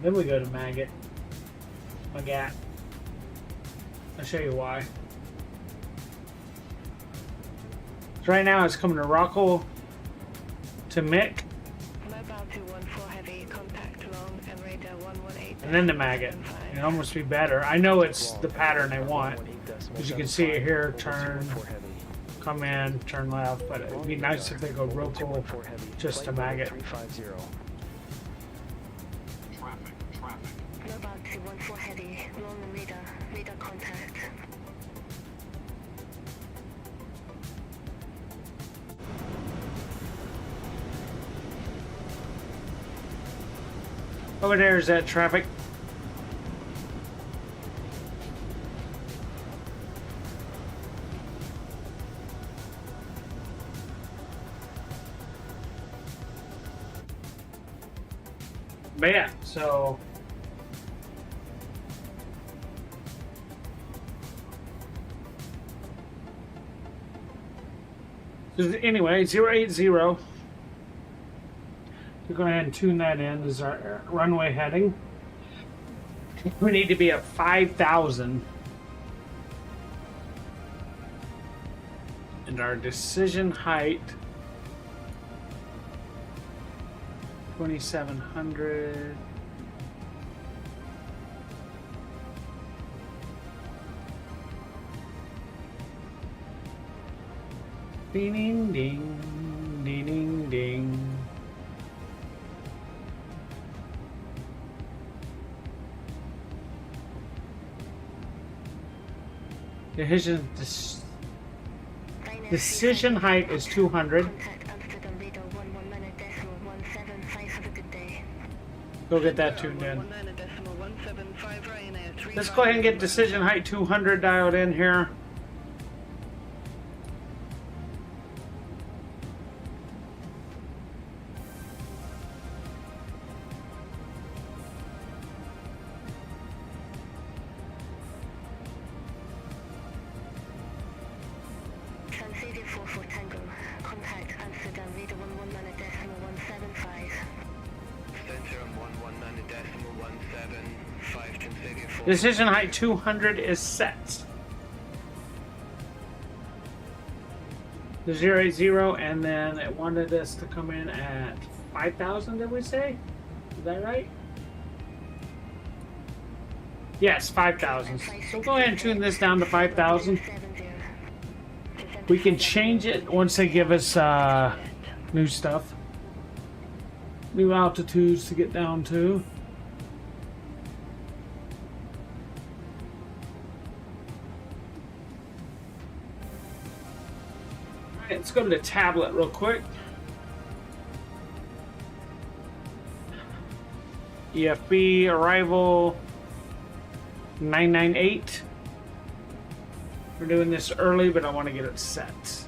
then we go to Magat. I'll show you why. So right now it's coming to Rockall, to Mick, Mobile 214 Heavy, contact long and radar 118. and then to Magat. It'd almost be better. I know it's the pattern I want. As you can see it here, turn, come in, turn left, but it'd be nice if they go Rockall just to Magat. Mobile 214 Heavy, long and radar contact. Over there is that traffic. But yeah, so anyway, 080. We're going ahead and tune that in as our runway heading. We need to be at 5,000. And our decision height, 2,700. Ding, ding, ding, ding, ding, ding. Decision height is 200. Contact Amsterdam radar 119.175. Have a good day. Go get that tuned in. 119.175 Ryanair. Let's go ahead and get decision height 200 dialed in here. Transavia 44 Tango, contact Amsterdam radar 119.175. Center on 119.175. Decision height 200 is set. The 080, and then it wanted us to come in at 5,000, did we say? Is that right? Yes, 5,000. So we'll go ahead and tune this down to 5,000. We can change it once they give us new stuff. New altitudes to get down to. Alright, let's go to the tablet real quick. EFB arrival 998. We're doing this early, but I want to get it set.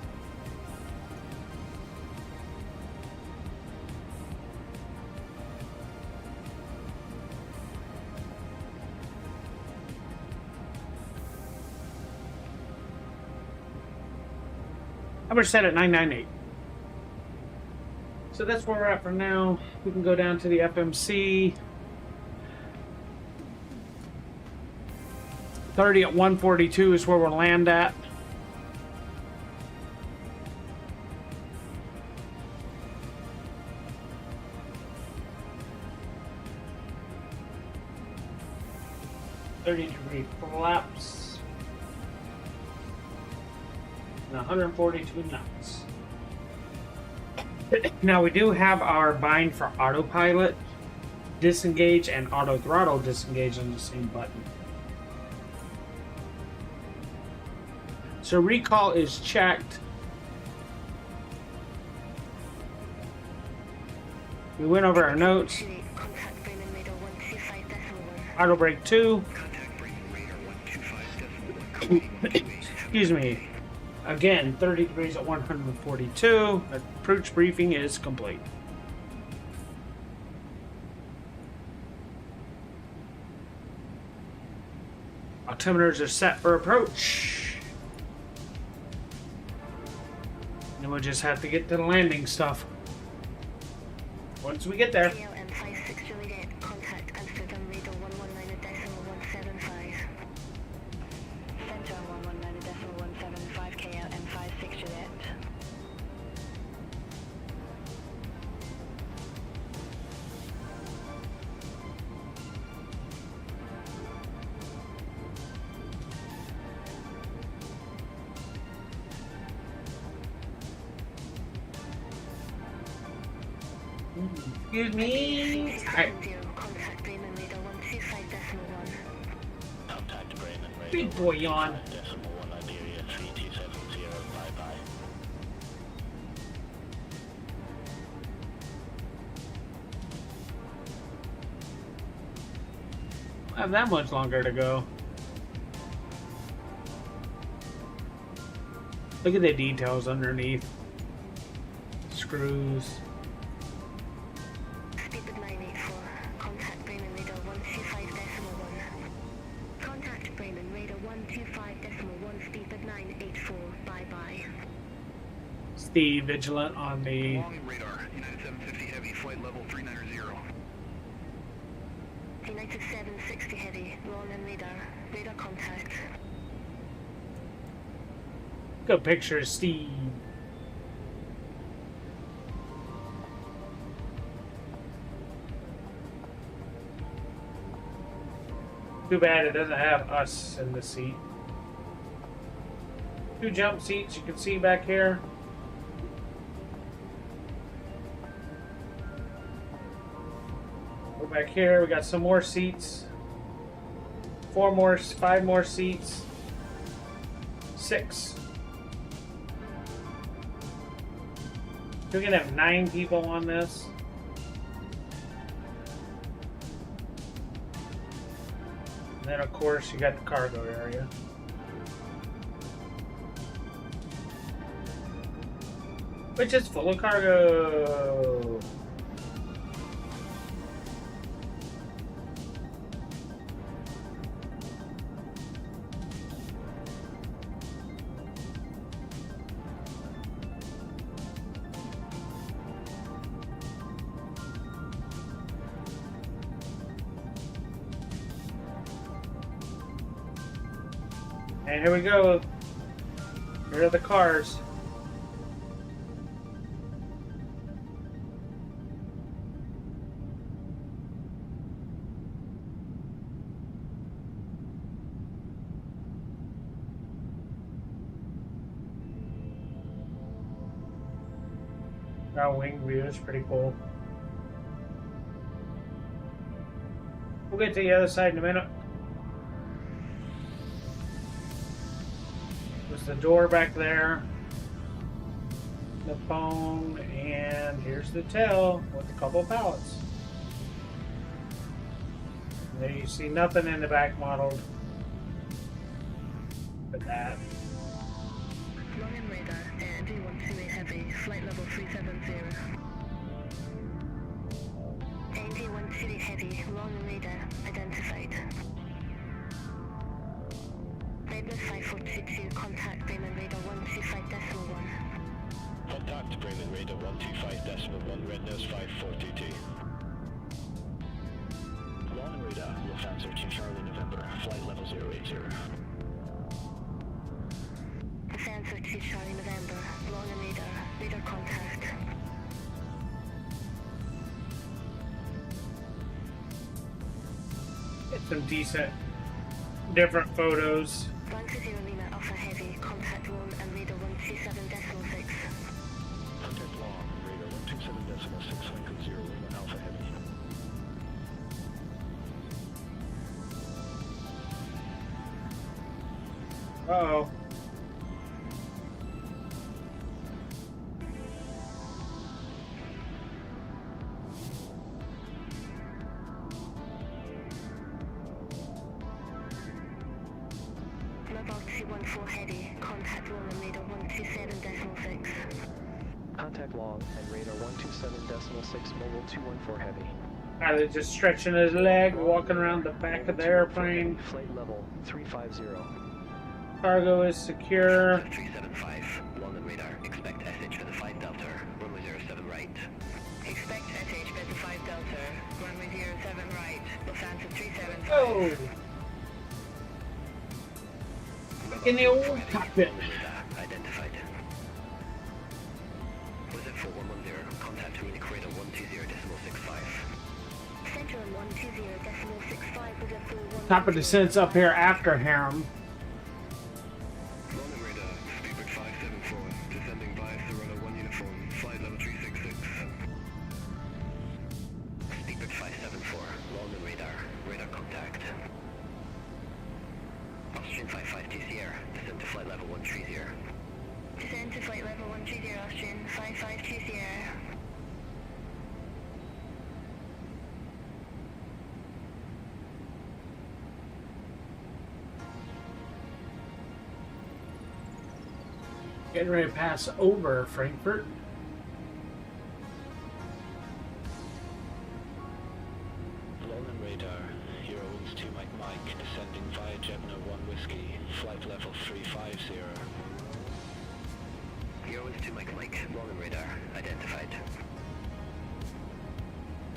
I'm going to set it 998. So that's where we're at for now. We can go down to the FMC. 30 at 142 is where we'll land at. .30-degree flaps. And 142 knots. Now we do have our bind for autopilot, disengage, and auto throttle disengage on the same button. So recall is checked. We went over our notes. Auto brake 2. Excuse me. Again, 30 degrees at 142. Approach briefing is complete. Altimeters are set for approach. And we'll just have to get to the landing stuff once we get there. KLM 56 Juliet, contact Amsterdam radar 119.175. Center 119.175 KLM 56 Juliet. Excuse me. Alright. Contact Bremen radar 125.1. Contact Bremen radar. Big boy yawn. Decimal 1 Iberia 3270, bye-bye. I have that much longer to go. Look at the details underneath. Screws. Speedbird 984. Contact Bremen radar 125.1. Contact Bremen radar 125.1. Speedbird 984. Bye-bye. Stay vigilant on the Long radar, United 750 Heavy, flight level 390. United 760 Heavy. Long and radar. Radar contact. go picture of Steve. Too bad it doesn't have us in the seat. 2 jump seats you can see back here. Go back here, we got some more seats. 5 more seats. 6. We're gonna have 9 people on this. And then of course you got the cargo area. Which is full of cargo. And here we go. Here are the cars. Our wing view is pretty cool. We'll get to the other side in a minute. There's the door back there. The phone, and here's the tail with a couple of pallets. And there you see nothing in the back modeled. But that. Login radar, ANG-128 Heavy, flight level 370. ANG-128 Heavy, login radar, identified. Bremen 5422, contact Bremen radar 125.1. Contact Bremen radar 125.1, red nose 5422. Long radar, Lufthansa to Charlie November, flight level 080. Lufthansa to Charlie November, login radar, radar contact. It's some decent, different photos. 120 Lima Alpha Heavy, contact Lone and radar 127.6. Contact long, radar 127.6, Lincoln 0 Lima Alpha Heavy. Uh-oh. Mobile 214 Heavy, contact Lone and radar 127.6. Contact long and radar 127.6, mobile 214 heavy. Either just stretching his leg, walking around the back of the airplane. Flight level 350. Cargo is secure. 375, London radar, expect SH for the 5 Delta, runway 07 right. Expect SH Beta 5 Delta, runway 07 right, Lufthansa 375. Oh! In the old cockpit. Radar identified. Was it 4110, contact Munich radar 120.65. Central 120.65 was a full 1. Top of descent's up here after Harem. London radar, Speedbird 574, descending bias to runner 1 uniform, flight level 366. Speedbird 574, London radar, radar contact. Austrian 552 Sierra, descend to flight level 130. Descend to flight level 130 Austrian 552 Sierra. Getting ready to pass over Frankfurt. London radar, Euro Wings 2 Mike Mike, descending via Gemini 1 Whiskey, flight level 350. Euro Wings 2 Mike Mike, London radar, identified.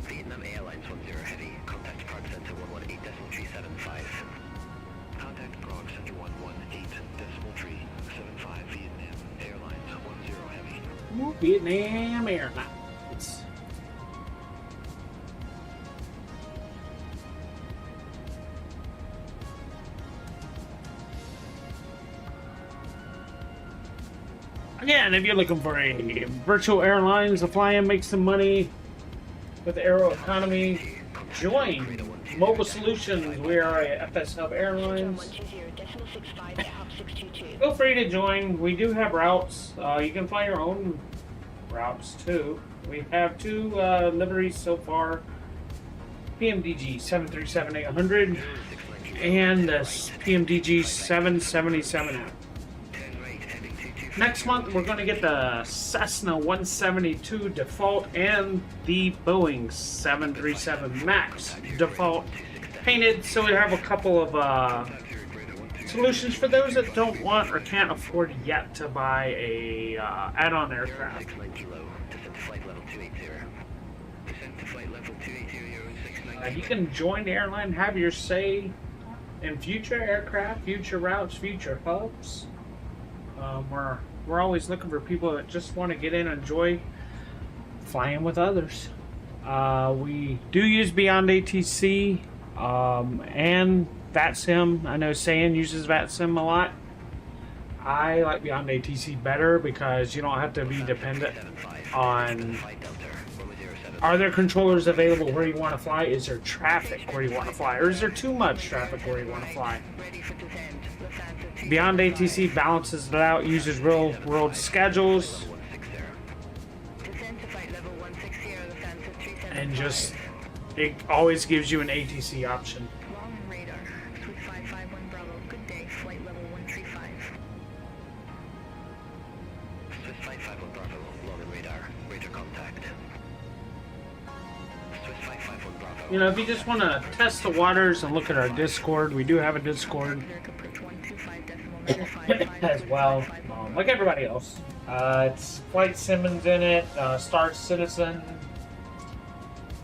Vietnam Airlines 10 Heavy, contact Prague Center 118.375. Contact Prague Center 118.375 Vietnam Airlines 10 Heavy. Vietnam Airlines. Again, if you're looking for a virtual airlines to fly and make some money with Aero Economy, join Mobile Solutions. We are a FS Hub Airlines. 120.65 Hub 622. Feel free to join. We do have routes. You can fly your own routes too. We have 2 liveries so far. PMDG 737-800 and the PMDG 777F. Next month we're going to get the Cessna 172 default and the Boeing 737 MAX default painted, so we have a couple of solutions for those that don't want or can't afford yet to buy a add-on aircraft. You can join the airline, have your say, in future aircraft, future routes, future hubs. We're always looking for people that just want to get in and enjoy flying with others. We do use BeyondATC and VATSIM. I know San uses VATSIM a lot. I like BeyondATC better because you don't have to be dependent on are there controllers available where you want to fly? Is there traffic where you want to fly? Or is there too much traffic where you want to fly? BeyondATC balances it out, uses real world schedules, and just it always gives you an ATC option. Long radar, Swiss 551 Bravo, good day, flight level 135. Swiss 551 Bravo, long and radar, radar contact. Swiss 551 Bravo. You know, if you just want to test the waters and look at our Discord, we do have a Discord as well, like everybody else. It's Flight Simmons in it, Star Citizen.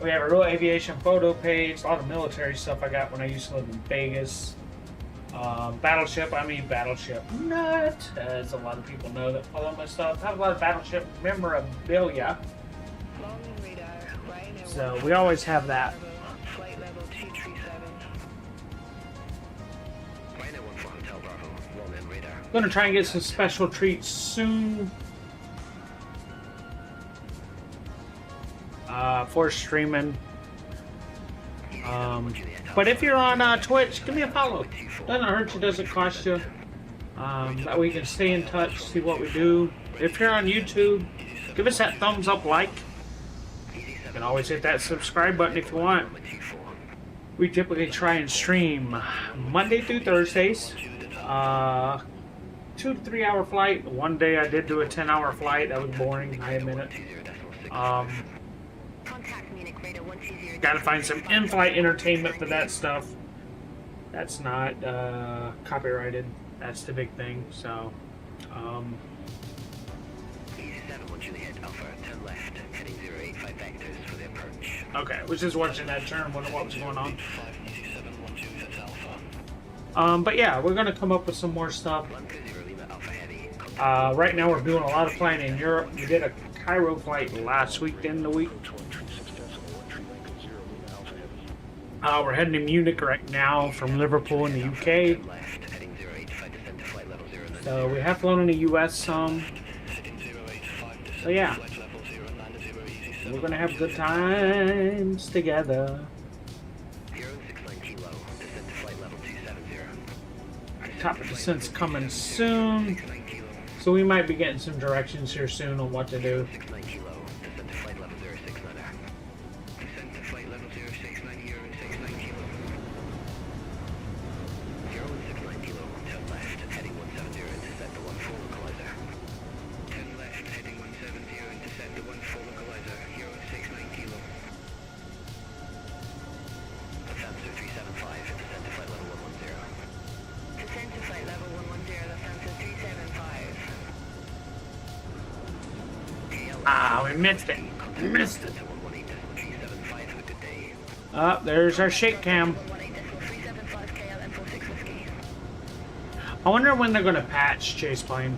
We have a real aviation photo page, a lot of military stuff I got when I used to live in Vegas. Battleship nut, as a lot of people know that follow my stuff. I have a lot of Battleship memorabilia. Long radar, Rhino So we always have that. flight level 237. Rhino 14 Hotel Bravo, long and radar. Gonna try and get some special treats soon. For streaming. But if you're on Twitch, give me a follow. Doesn't hurt you, doesn't cost you. That way you can stay in touch, see what we do. If you're on YouTube, give us that thumbs up like. You can always hit that subscribe button if you want. We typically try and stream Monday through Thursdays. 2 to 3 hour flight. One day I did do a 10-hour flight. That was boring, I admit it. Gotta find some in-flight entertainment for that stuff. That's not copyrighted. That's the big thing. So, okay, was just watching that turn, wondering what was going on. But yeah, we're gonna come up with some more stuff. Right now we're doing a lot of flying in Europe. We did a Cairo flight last weekend, the week. We're heading to Munich right now from Liverpool in the UK. So we have flown in the US some. So yeah, we're gonna have good times together. Top of descent's coming soon, so we might be getting some directions here soon on what to do. We missed it. Missed it. There's our shake cam. I wonder when they're going to patch Chase Plane.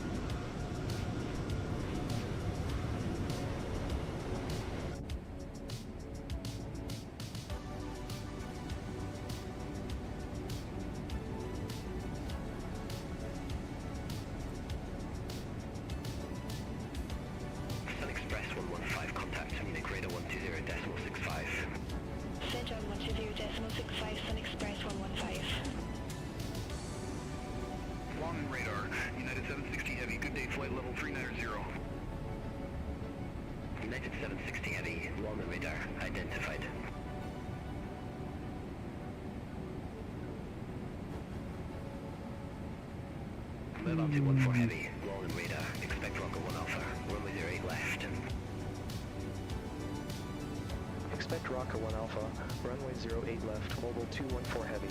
Expect Rocker 1 Alpha, runway 08 left, mobile 214 heavy.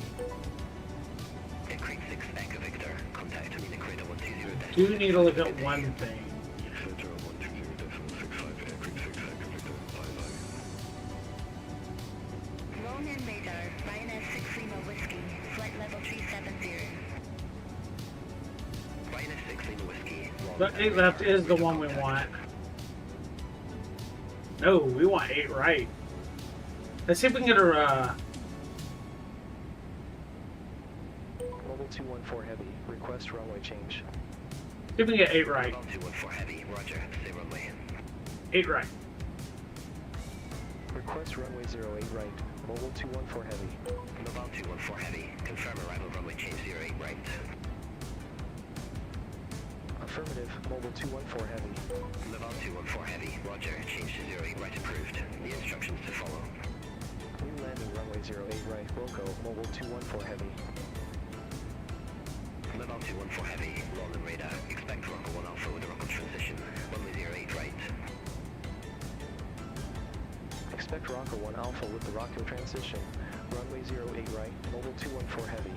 Creek 6 Echo Victor, contact Munich Radar 120. Do need to look at one thing. Long and radar, Ryanair 6 Lima Whiskey, flight level 3 Whiskey. The 8 left is the one we want. No, we want 8 right. Let's see if we can get her, Mobile 214 Heavy, request runway change. see if we can get 8 right. Mobile 214 Heavy, roger, say runway. 8 right. Request runway 08 right, mobile 214 Heavy. Mobile 214 Heavy, confirm arrival runway change 08 right. Affirmative, mobile 214 Heavy. Mobile 214 Heavy, roger, change to 08 right approved. The instructions to follow. New landing runway 08 right, Wilco, mobile 214 Heavy. Mobile 214 Heavy, London radar, expect Rocker 1 Alpha with a rocket transition, runway 08 right. Expect Rocker 1 Alpha with the rocket transition, runway 08 right, mobile 214 Heavy.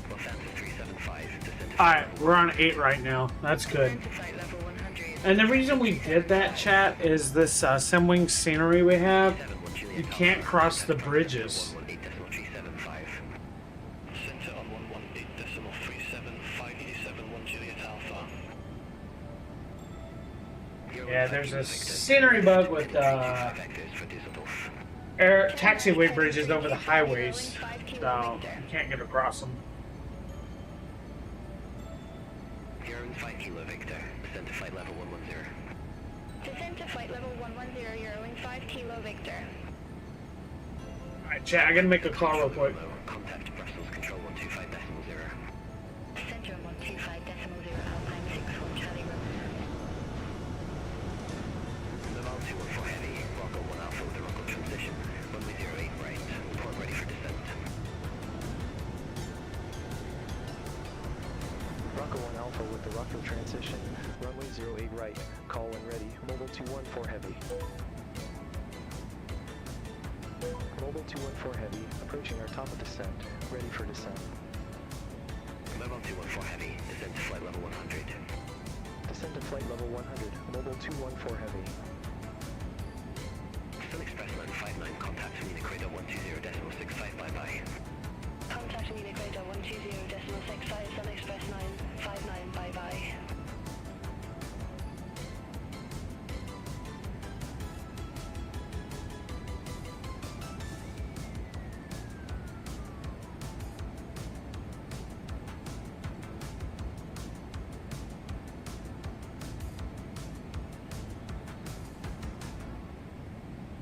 Lufthansa 375, descend to Alright, we're on 8 right now. That's good. Descend to flight level 100. And the reason we did that, chat, is this Simwing scenery we have. You can't cross the bridges. 118.375. Center on 118.37, 587 Juliet Alpha. Yeah, there's a scenery bug with Vectors for Düsseldorf. air taxiway bridges over the highways, so you can't get across them. You're in 5 Kilo Victor, descend to flight level 110. Descend to flight level 110, Eurowing 5 Kilo Victor. Alright, chat, I gotta make a call real quick. Contact Brussels Control 125.0. Center 125.0, Alpine 61 Charlie Road. Mobile 214 Heavy, Rocker 1 Alpha with a rocket transition, runway 08 right, report ready for descent. Rocker 1 Alpha with the rocket transition, runway 08 right, call when ready, mobile 214 Heavy. Mobile 214 Heavy, approaching our top of descent, ready for descent. Mobile 214 Heavy, descend to flight level 100. Descend to flight level 100, mobile 214 Heavy. Sun Express 959, contact Munich Radar 120.65, bye-bye. Contact Munich Radar 120.65, Sun Express 959, bye-bye.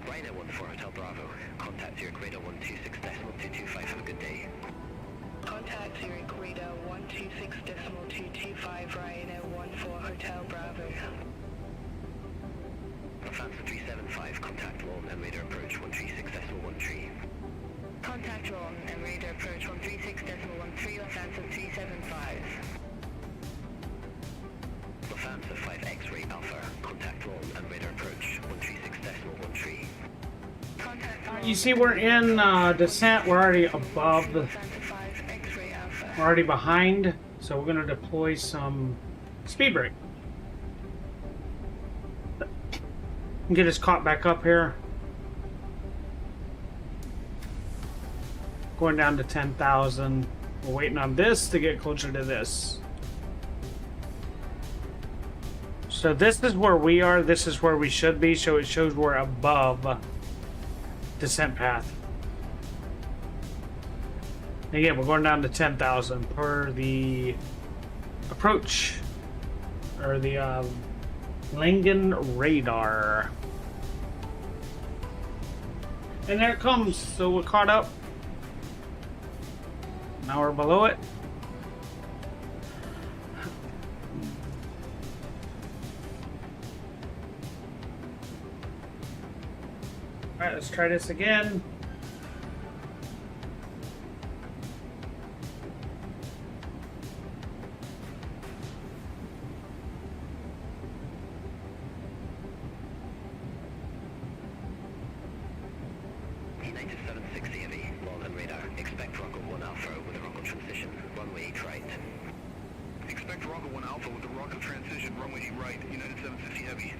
Ryanair 14 Hotel Bravo, contact Zurich Radar 126.225, have a good day. Contact Zurich Radar 126.225, Ryanair 14 Hotel Bravo. Lufthansa 375, contact Lorne and radar approach 136.13. Contact Ron and radar approach 136.13, Lufthansa 375. Lufthansa 5 X-ray Alpha, contact Lorne and radar approach 136.13. Contact You see, we're in descent. We're already above the. Lufthansa 5 X-ray Alpha. We're already behind, so we're gonna deploy some speed brake. Get us caught back up here. Going down to 10,000. We're waiting on this to get closer to this. So this is where we are. This is where we should be. So it shows we're above descent path. Again, we're going down to 10,000 per the approach, or the Langen radar. And there it comes. So we're caught up. Now we're below it. Alright, let's try this again. United 760 Heavy, Lorne radar, expect Rocker 1 Alpha with a rocket transition, runway 8 right. Expect Rocker 1 Alpha with the rocket transition, runway 8 right, United 750 Heavy.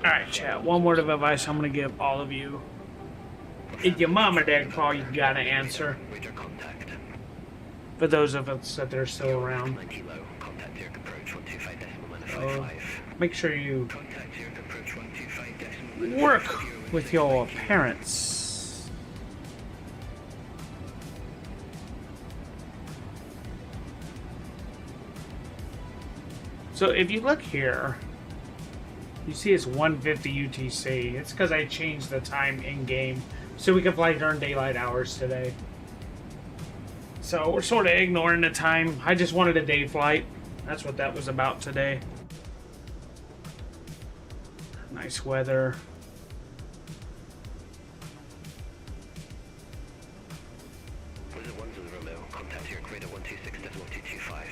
Alright, chat. One word of advice I'm going to give all of you. If your mom or dad call, you got to answer. Radar contact. For those of us that are still around. 9 kilo. Contact Zurich approach 125.955. Make sure you Contact Zurich approach 125.955. work with your parents. So if you look here, you see it's 150 UTC. It's because I changed the time in game so we can fly during daylight hours today. So we're sort of ignoring the time. I just wanted a day flight. That's what that was about today. Nice weather. Was it 1 Romeo? Contact Zurich radar 126.225.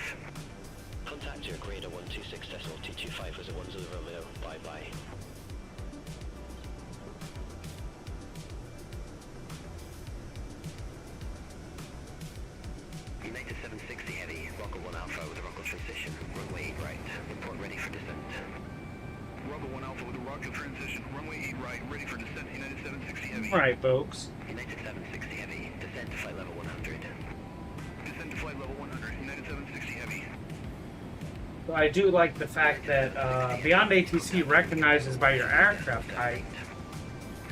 Contact Zurich radar 126.225. Was it 1 Romeo? Bye bye. United 760 heavy, Rocker 1 Alpha with a Rocker transition, runway 8 right, report ready for descent. Roger 1 Alpha with a rocket transition, runway 8 right, ready for descent, United 760 heavy. Alright, folks. United 760 heavy, descent to flight level 100. Descent to flight level 100, United 760 heavy. So I do like the fact that BeyondATC recognizes by your aircraft type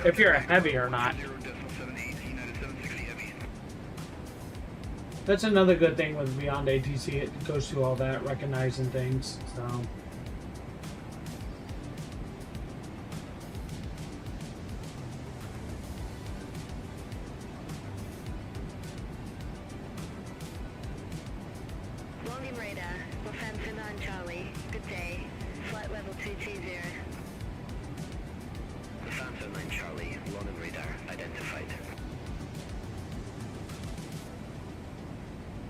if you're a heavy or not. 0.78, United 760 heavy. That's another good thing with BeyondATC. It goes through all that, recognizing things. So. Volume radar, Lufthansa 9 Charlie. Good day. Flight level 220. Lufthansa 9 Charlie, London radar, identified.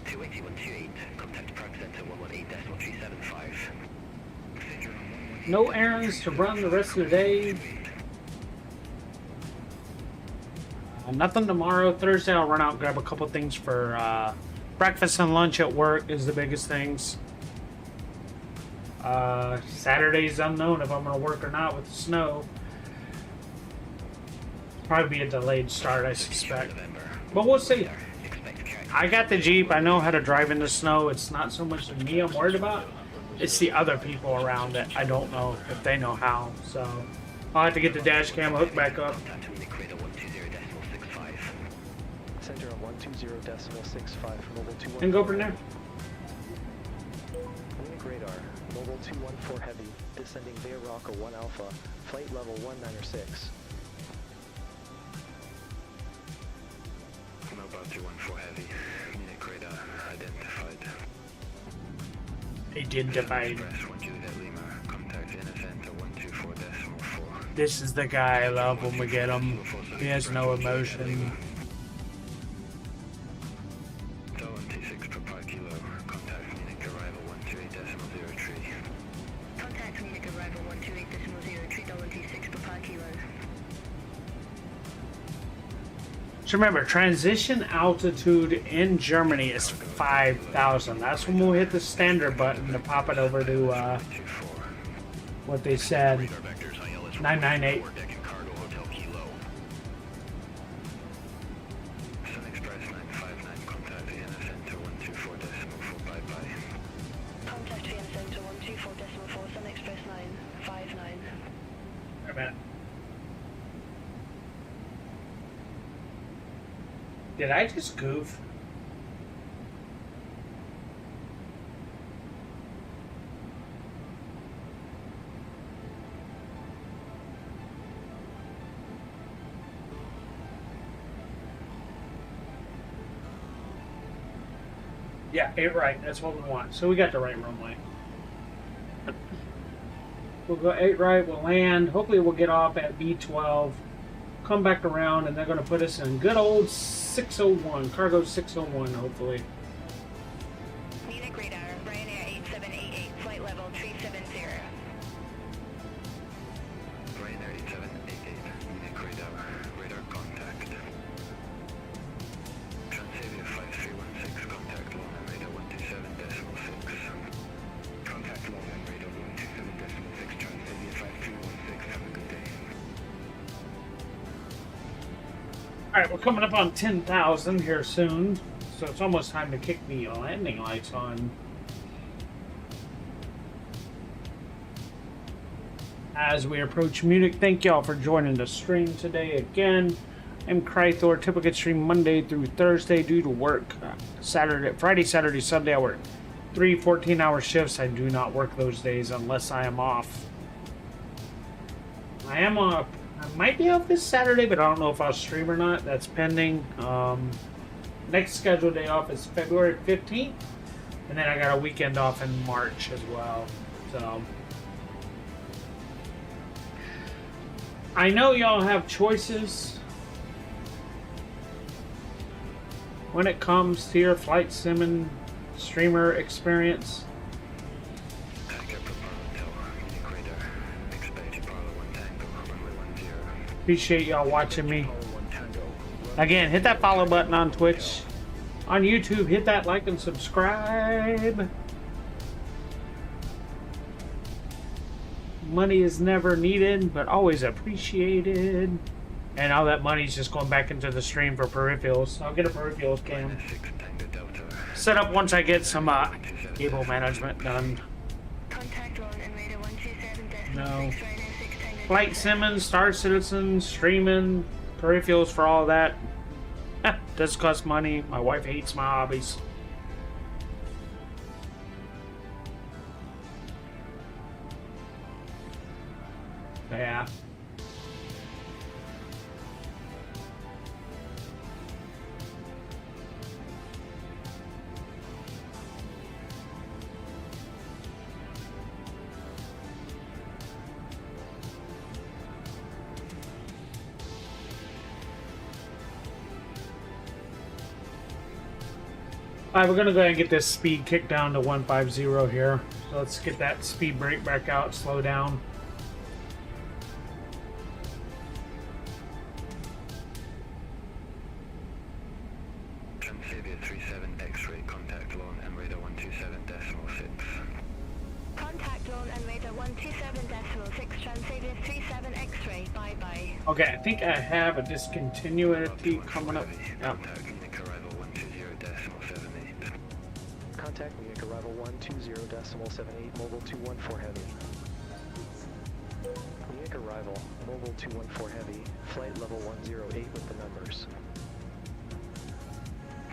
28128, contact Prague Center 118.375. No errands to run the rest of the day. Nothing tomorrow. Thursday I'll run out and grab a couple things for breakfast and lunch at work is the biggest things. Saturday's unknown if I'm going to work or not with the snow. Probably be a delayed start, I suspect. But we'll see. I got the Jeep. I know how to drive in the snow. It's not so much me I'm worried about. It's the other people around it. I don't know if they know how. So I'll have to get the dash cam hooked back up. Center on 120.65, mobile 214. And go from there. Munich radar, mobile 214 heavy, descending Bay Rocker 1 Alpha, flight level 196. Mobile 214 heavy, Munich radar, identified. Identified. Express 1 Juliet Lima, contact Innocenter 124.4. This is the guy I love when we get him. He has no emotion. Delta T6 per pi kilo, contact Munich arrival 128.03. Contact Munich arrival 128.03, Delta T6 per pi kilo. So remember, transition altitude in Germany is 5,000. That's when we'll hit the standard button to pop it over to what they said, 998. Sun Express 959, contact Vienna Center 124.4, bye-bye. Contact VM Center 124.4, Sun Express 959. Wait a minute. Did I just goof? Yeah, 8 right. That's what we want. So we got the right runway. We'll go 8 right. We'll land. Hopefully we'll get off at B12. Come back around, and they're going to put us in good old 601. Cargo 601, hopefully. Munich radar, Ryanair 8788, flight level 370. Ryanair 8788, Munich radar, radar contact. Transavia 5316, contact London radar 127.6. Contact London radar 127.6, Transavia 5316. Alright, we're coming up on 10,000 here soon, so it's almost time to kick the landing lights on. As we approach Munich, thank y'all for joining the stream today again. I'm Krythor, typical stream Monday through Thursday due to work. Friday, Saturday, Sunday I work 3 14-hour shifts. I do not work those days unless I am off. I am off. I might be off this Saturday, but I don't know if I'll stream or not. That's pending. Next scheduled day off is February 15th, and then I got a weekend off in March as well. So I know y'all have choices when it comes to your flight sim streamer experience. Appreciate y'all watching me. Again, hit that follow button on Twitch. On YouTube, hit that like and subscribe. Money is never needed, but always appreciated. And all that money's just going back into the stream for peripherals. I'll get a peripherals cam set up once I get some cable management done. No. Flight Simmons, Star Citizen, streaming, peripherals for all that. Does cost money. My wife hates my hobbies. Yeah. Alright, we're gonna go ahead and get this speed kicked down to 150 here. So let's get that speed brake back out, slow down. Transavia 37 X-ray, contact lawn and radar 127.6. Contact lawn and radar 127.6, Transavia 37 X-ray, bye-bye. Okay, I think I have a discontinuity coming up. Yep. Contact Munich arrival 120.78, mobile 214 heavy. Munich arrival, mobile 214 heavy, flight level 108 with the numbers.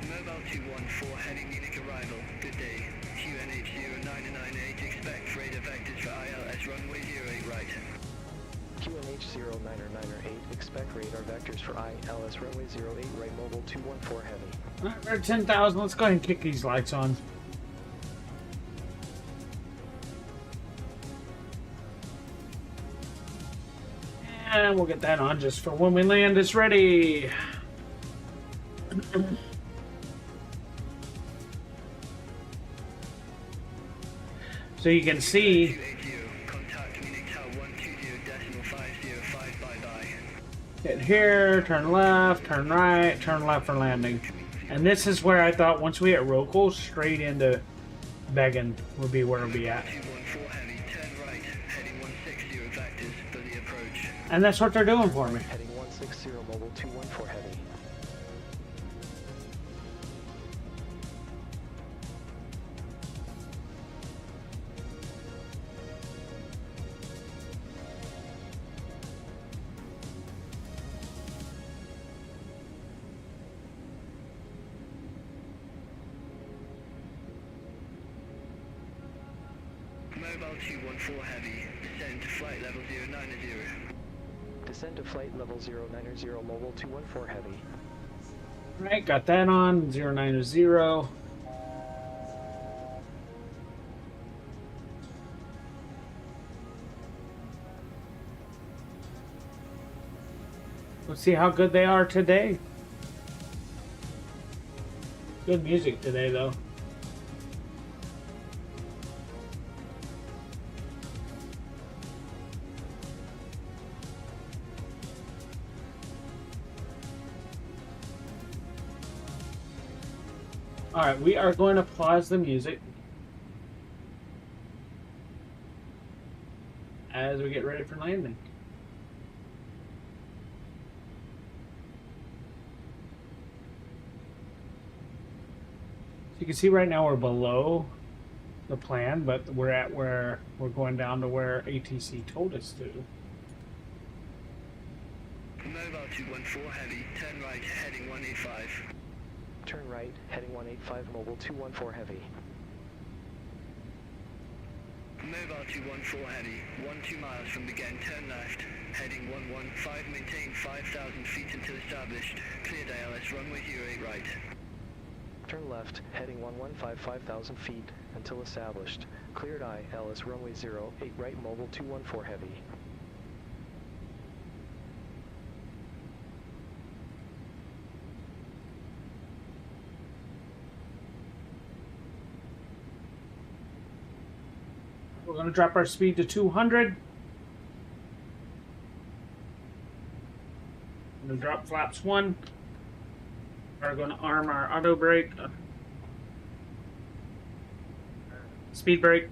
Mobile 214 heavy Munich arrival, good day. QNH 0998, expect radar vectors for ILS runway 08 right. QNH 0998, expect radar vectors for ILS runway 08 right, mobile 214 heavy. Alright, we're at 10,000. Let's go ahead and kick these lights on. And we'll get that on just for when we land. It's ready. So you can see hit here, turn left, turn right, turn left for landing. And this is where I thought once we hit Rokel, straight into Beggin would be where it'll be at. And that's what they're doing for me. Heading 160, mobile 214 heavy. Mobile 214 heavy, descend to flight level 090. Descend to flight level 090, mobile 214 heavy. Alright, got that on. 090. Let's see how good they are today. Good music today, though. Alright, we are going to pause the music as we get ready for landing. you can see right now we're below the plan, but we're at where we're going down to where ATC told us to. Mobile 214 heavy, turn right, heading 185. Turn right, heading 185, mobile 214 heavy. Mobile 214 heavy, 12 miles from begin, turn left, heading 115, maintain 5,000 feet until established, cleared ILS runway 08 right. Turn left, heading 115, 5,000 feet until established. Cleared ILS runway 08 right, mobile 214 heavy. We're going to drop our speed to 200. I'm going to drop flaps 1. We're going to arm our auto brake. Speed brake.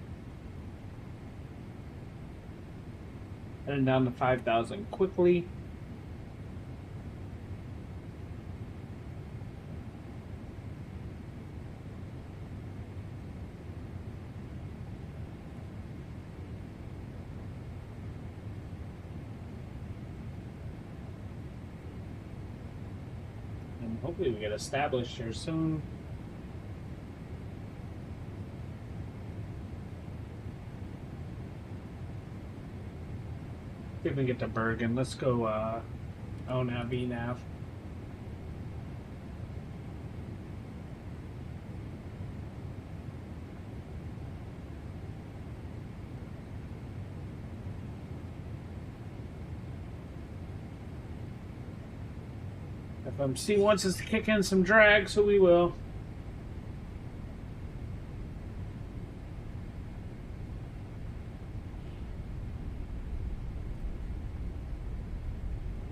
Heading down to 5,000 quickly. And hopefully we get established here soon. See if we can get to Bergen. Let's go ONAV, VNAV. FMC wants us to kick in some drag, so we will.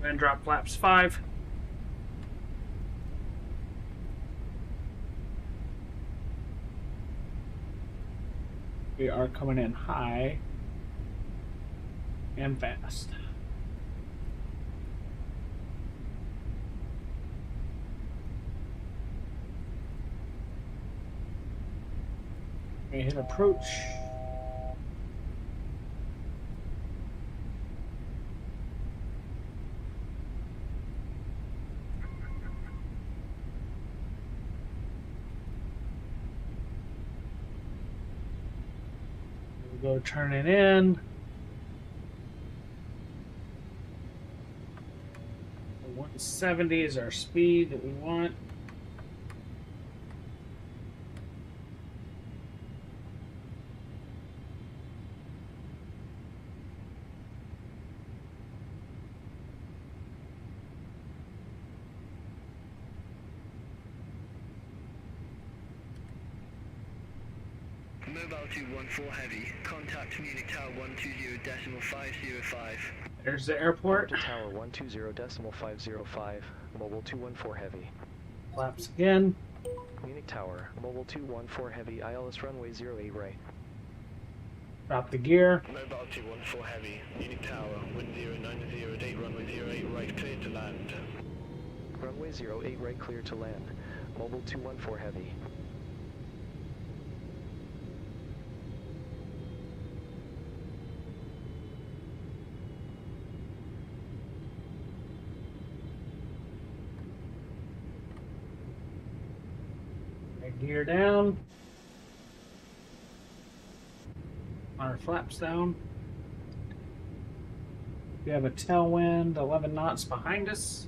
And drop flaps 5. We are coming in high and fast. We hit approach. Go turn it in. 170 is our speed that we want. Mobile 214 heavy, contact Munich Tower 120.505. There's the airport. To tower 120.505, mobile 214 heavy. Flaps again. Munich Tower, mobile 214 heavy, ILS runway 08 right. Drop the gear. Mobile 214 heavy, Munich Tower, wind 0908, runway 08 right, cleared to land. Runway 08 right, clear to land. Mobile 214 heavy. Gear down. Our flaps down. We have a tailwind, 11 knots behind us.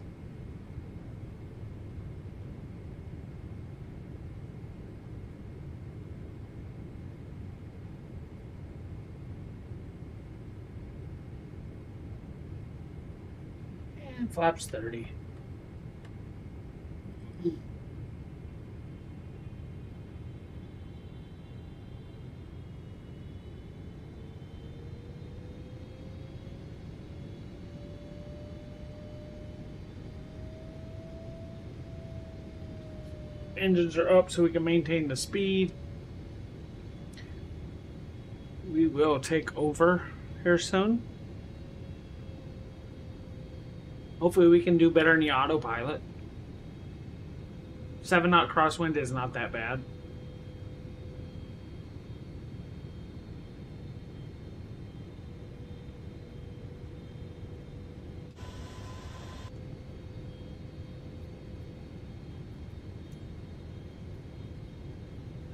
And flaps 30. Engines are up so we can maintain the speed. We will take over here soon. Hopefully we can do better in the autopilot. 7 knot crosswind is not that bad.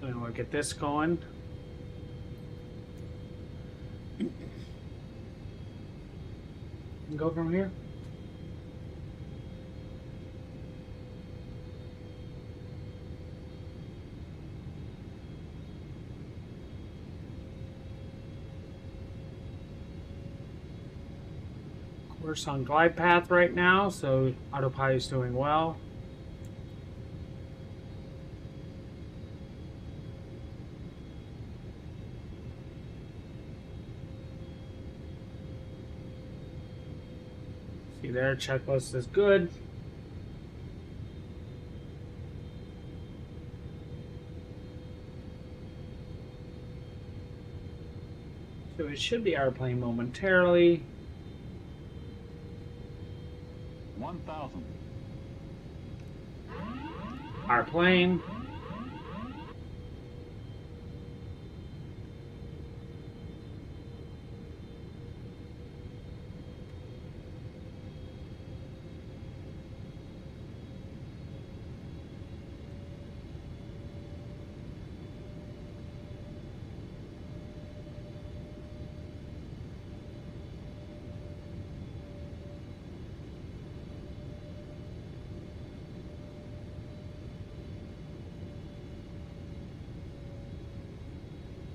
And we'll get this going. And go from here. Course on glide path right now, so autopilot is doing well. See there, checklist is good. So it should be our plane momentarily. 1,000. Our plane.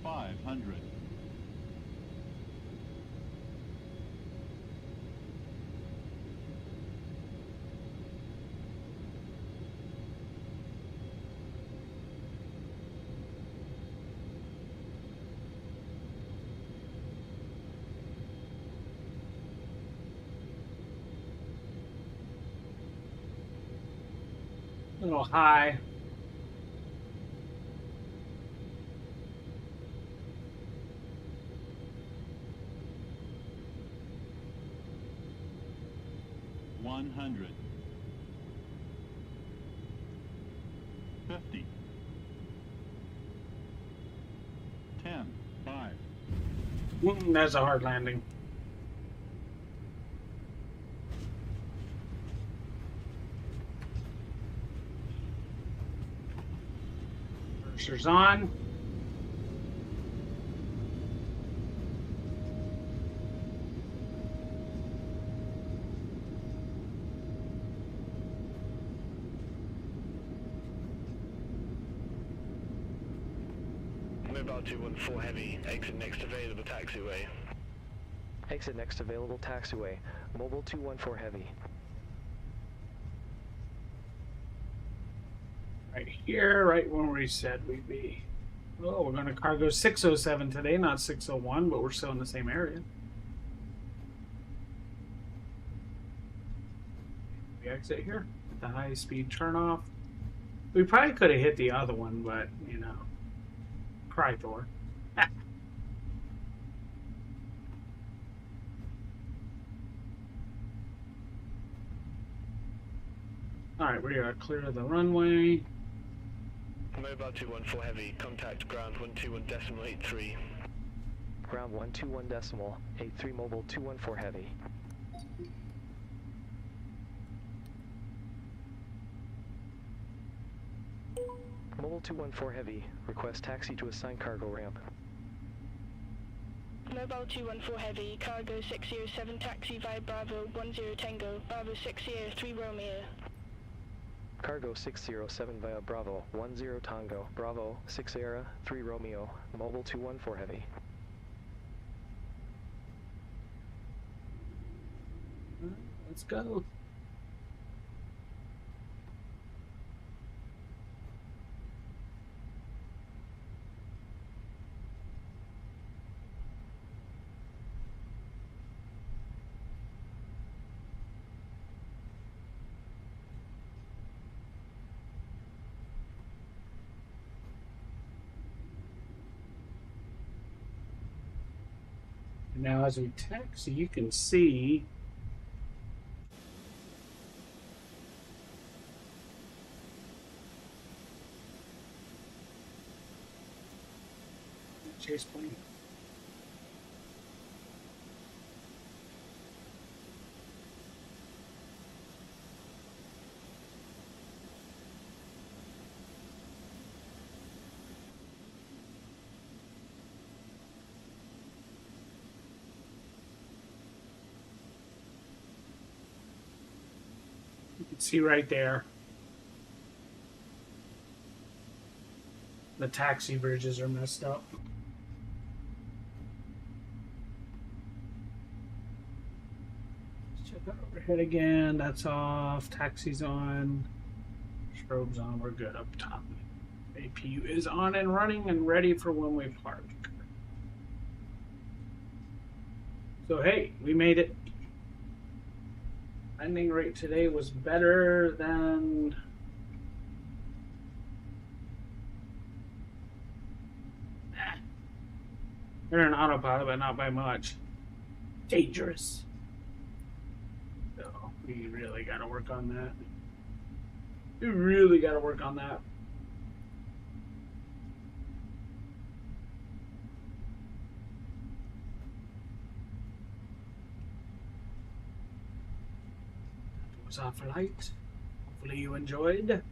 $500. A little high. $100. 50. 10. 5. That's a hard landing. Pressure's on. Mobile 214 Heavy, exit next available taxiway. Exit next available taxiway. Mobile 214 Heavy. Right here, right where we said we'd be. Oh, we're going to cargo 607 today, not 601, but we're still in the same area. We exit here with the high speed turnoff. We probably could have hit the other one, but, you know, cry Thor. Alright, we are clear of the runway. Mobile 214 Heavy, contact ground 121.83. Ground 121.83 Mobile 214 Heavy. Mobile 214 Heavy, request taxi to assigned cargo ramp. Mobile 214 Heavy, cargo 607 taxi via Bravo 10 Tango, Bravo 60 3 Romeo. Cargo 607 via Bravo 10 Tango, Bravo 6 Sierra 3 Romeo, Mobile 214 Heavy. Let's go. Now as we taxi, you can see chase plane. See right there. The taxi bridges are messed up. Let's check that overhead again. That's off. Taxi's on. Strobes on. We're good up top. APU is on and running and ready for when we park. So hey, we made it. Landing rate today was better than they're an autopilot, but not by much. Dangerous. So we really got to work on that. We really got to work on that. Was our flight. Hopefully you enjoyed.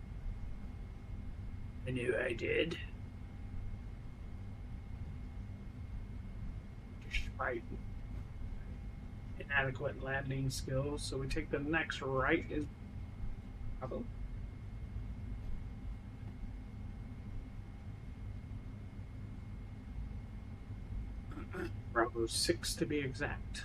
I knew I did. Despite inadequate landing skills, so we take the next right is Bravo. Bravo 6 to be exact.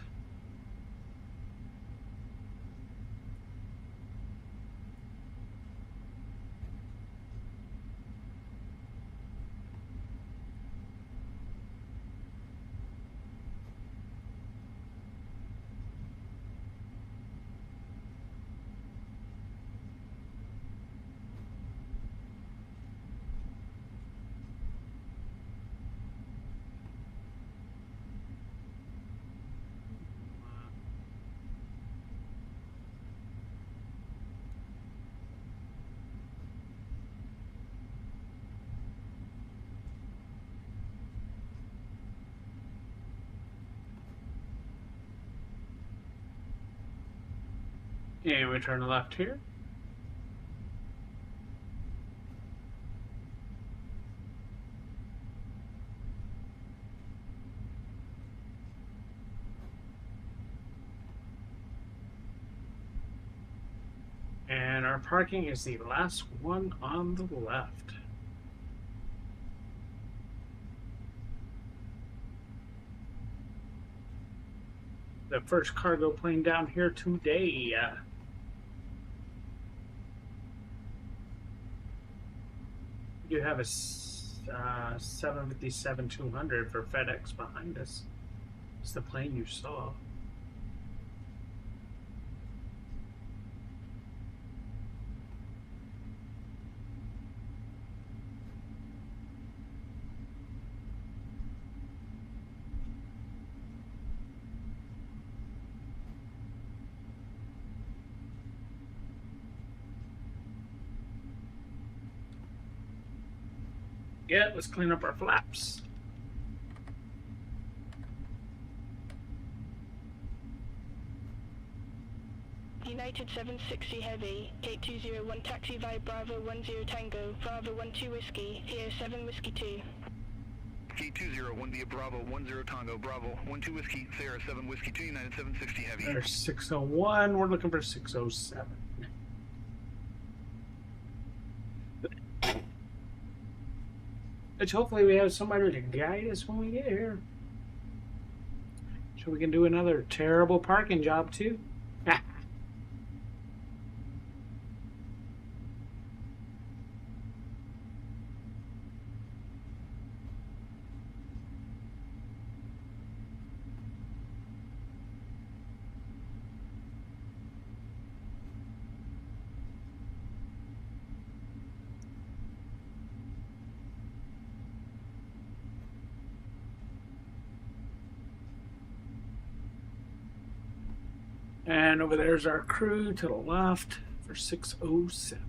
And we turn left here. And our parking is the last one on the left. The first cargo plane down here today. We do have a 757-200 for FedEx behind us. It's the plane you saw. Yeah, let's clean up our flaps. United 760 Heavy, Gate 201 taxi via Bravo 10 Tango, Bravo 12 Whiskey, here 7 Whiskey 2. Gate 201 via Bravo 10 Tango, Bravo 12 Whiskey, Sierra 7 Whiskey 2, United 760 Heavy. There's 601, we're looking for 607. Which hopefully we have somebody to guide us when we get here. So we can do another terrible parking job too. And over there's our crew to the left for 607.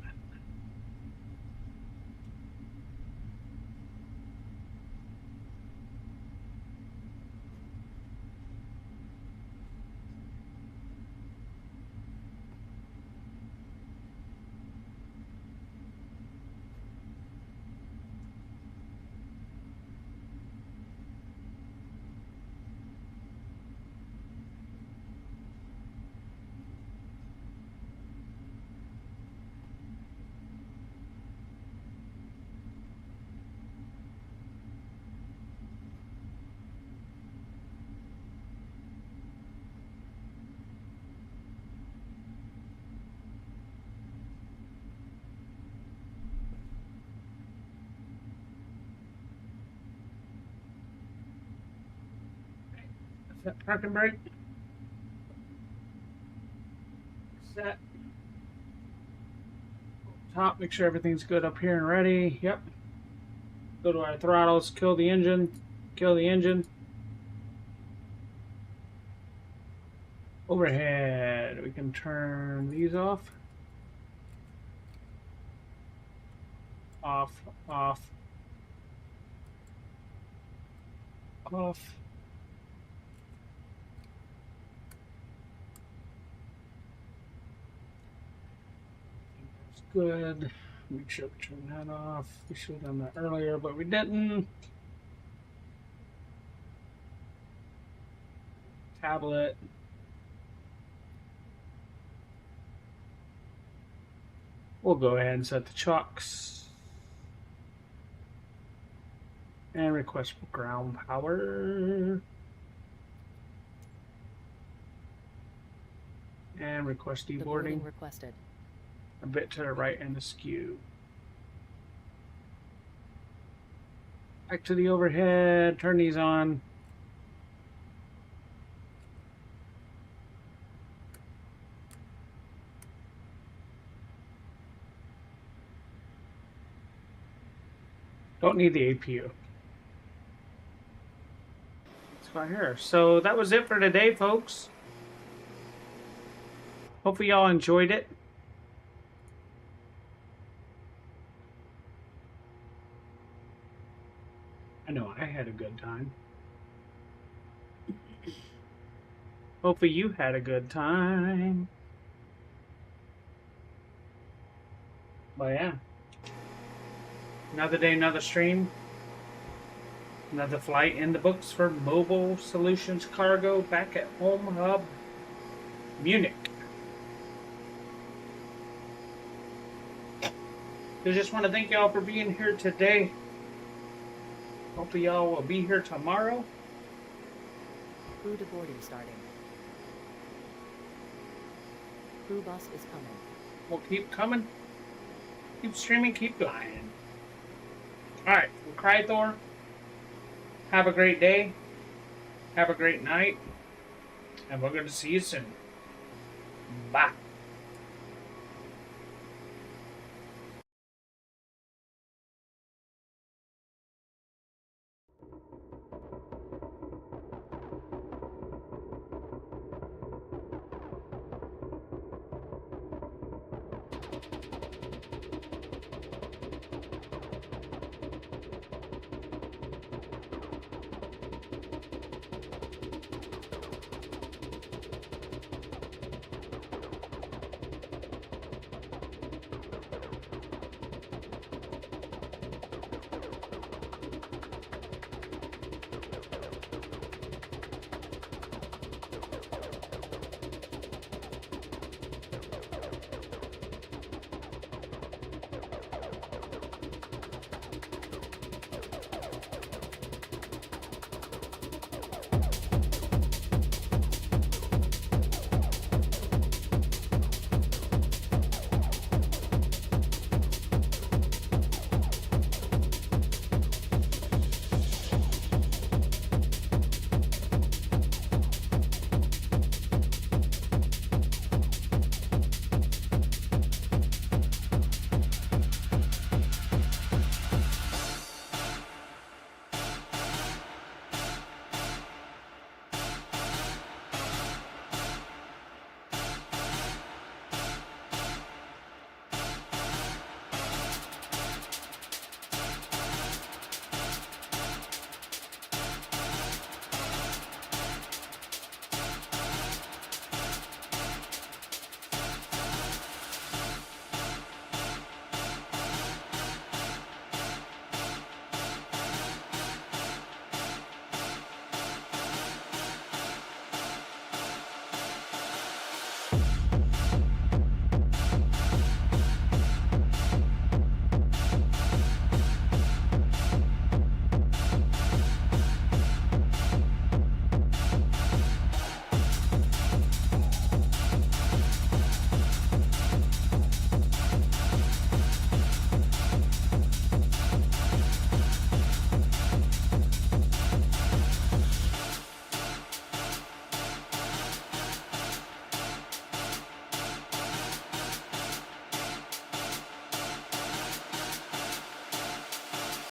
Set parking brake. Set. Top, make sure everything's good up here and ready. Yep. Go to our throttles, kill the engine. Kill the engine. Overhead. We can turn these off. Off, off. Off. That's good. Make sure we turn that off. We should have done that earlier, but we didn't. Tablet. We'll go ahead and set the chocks. And request ground power. And request The deboarding. boarding requested. A bit to the right and the skew. Back to the overhead. Turn these on. Don't need the APU. Let's go here. So that was it for today, folks. Hopefully y'all enjoyed it. I know I had a good time. Hopefully you had a good time. But yeah. Another day, another stream. Another flight in the books for Mobile Solutions Cargo back at Home Hub, Munich. I just want to thank y'all for being here today. Hopefully y'all will be here tomorrow. Crew deboarding starting. Crew bus is coming. We'll keep coming. Keep streaming, keep flying. Alright, Crythor. Have a great day. Have a great night. And we're going to see you soon. Bye.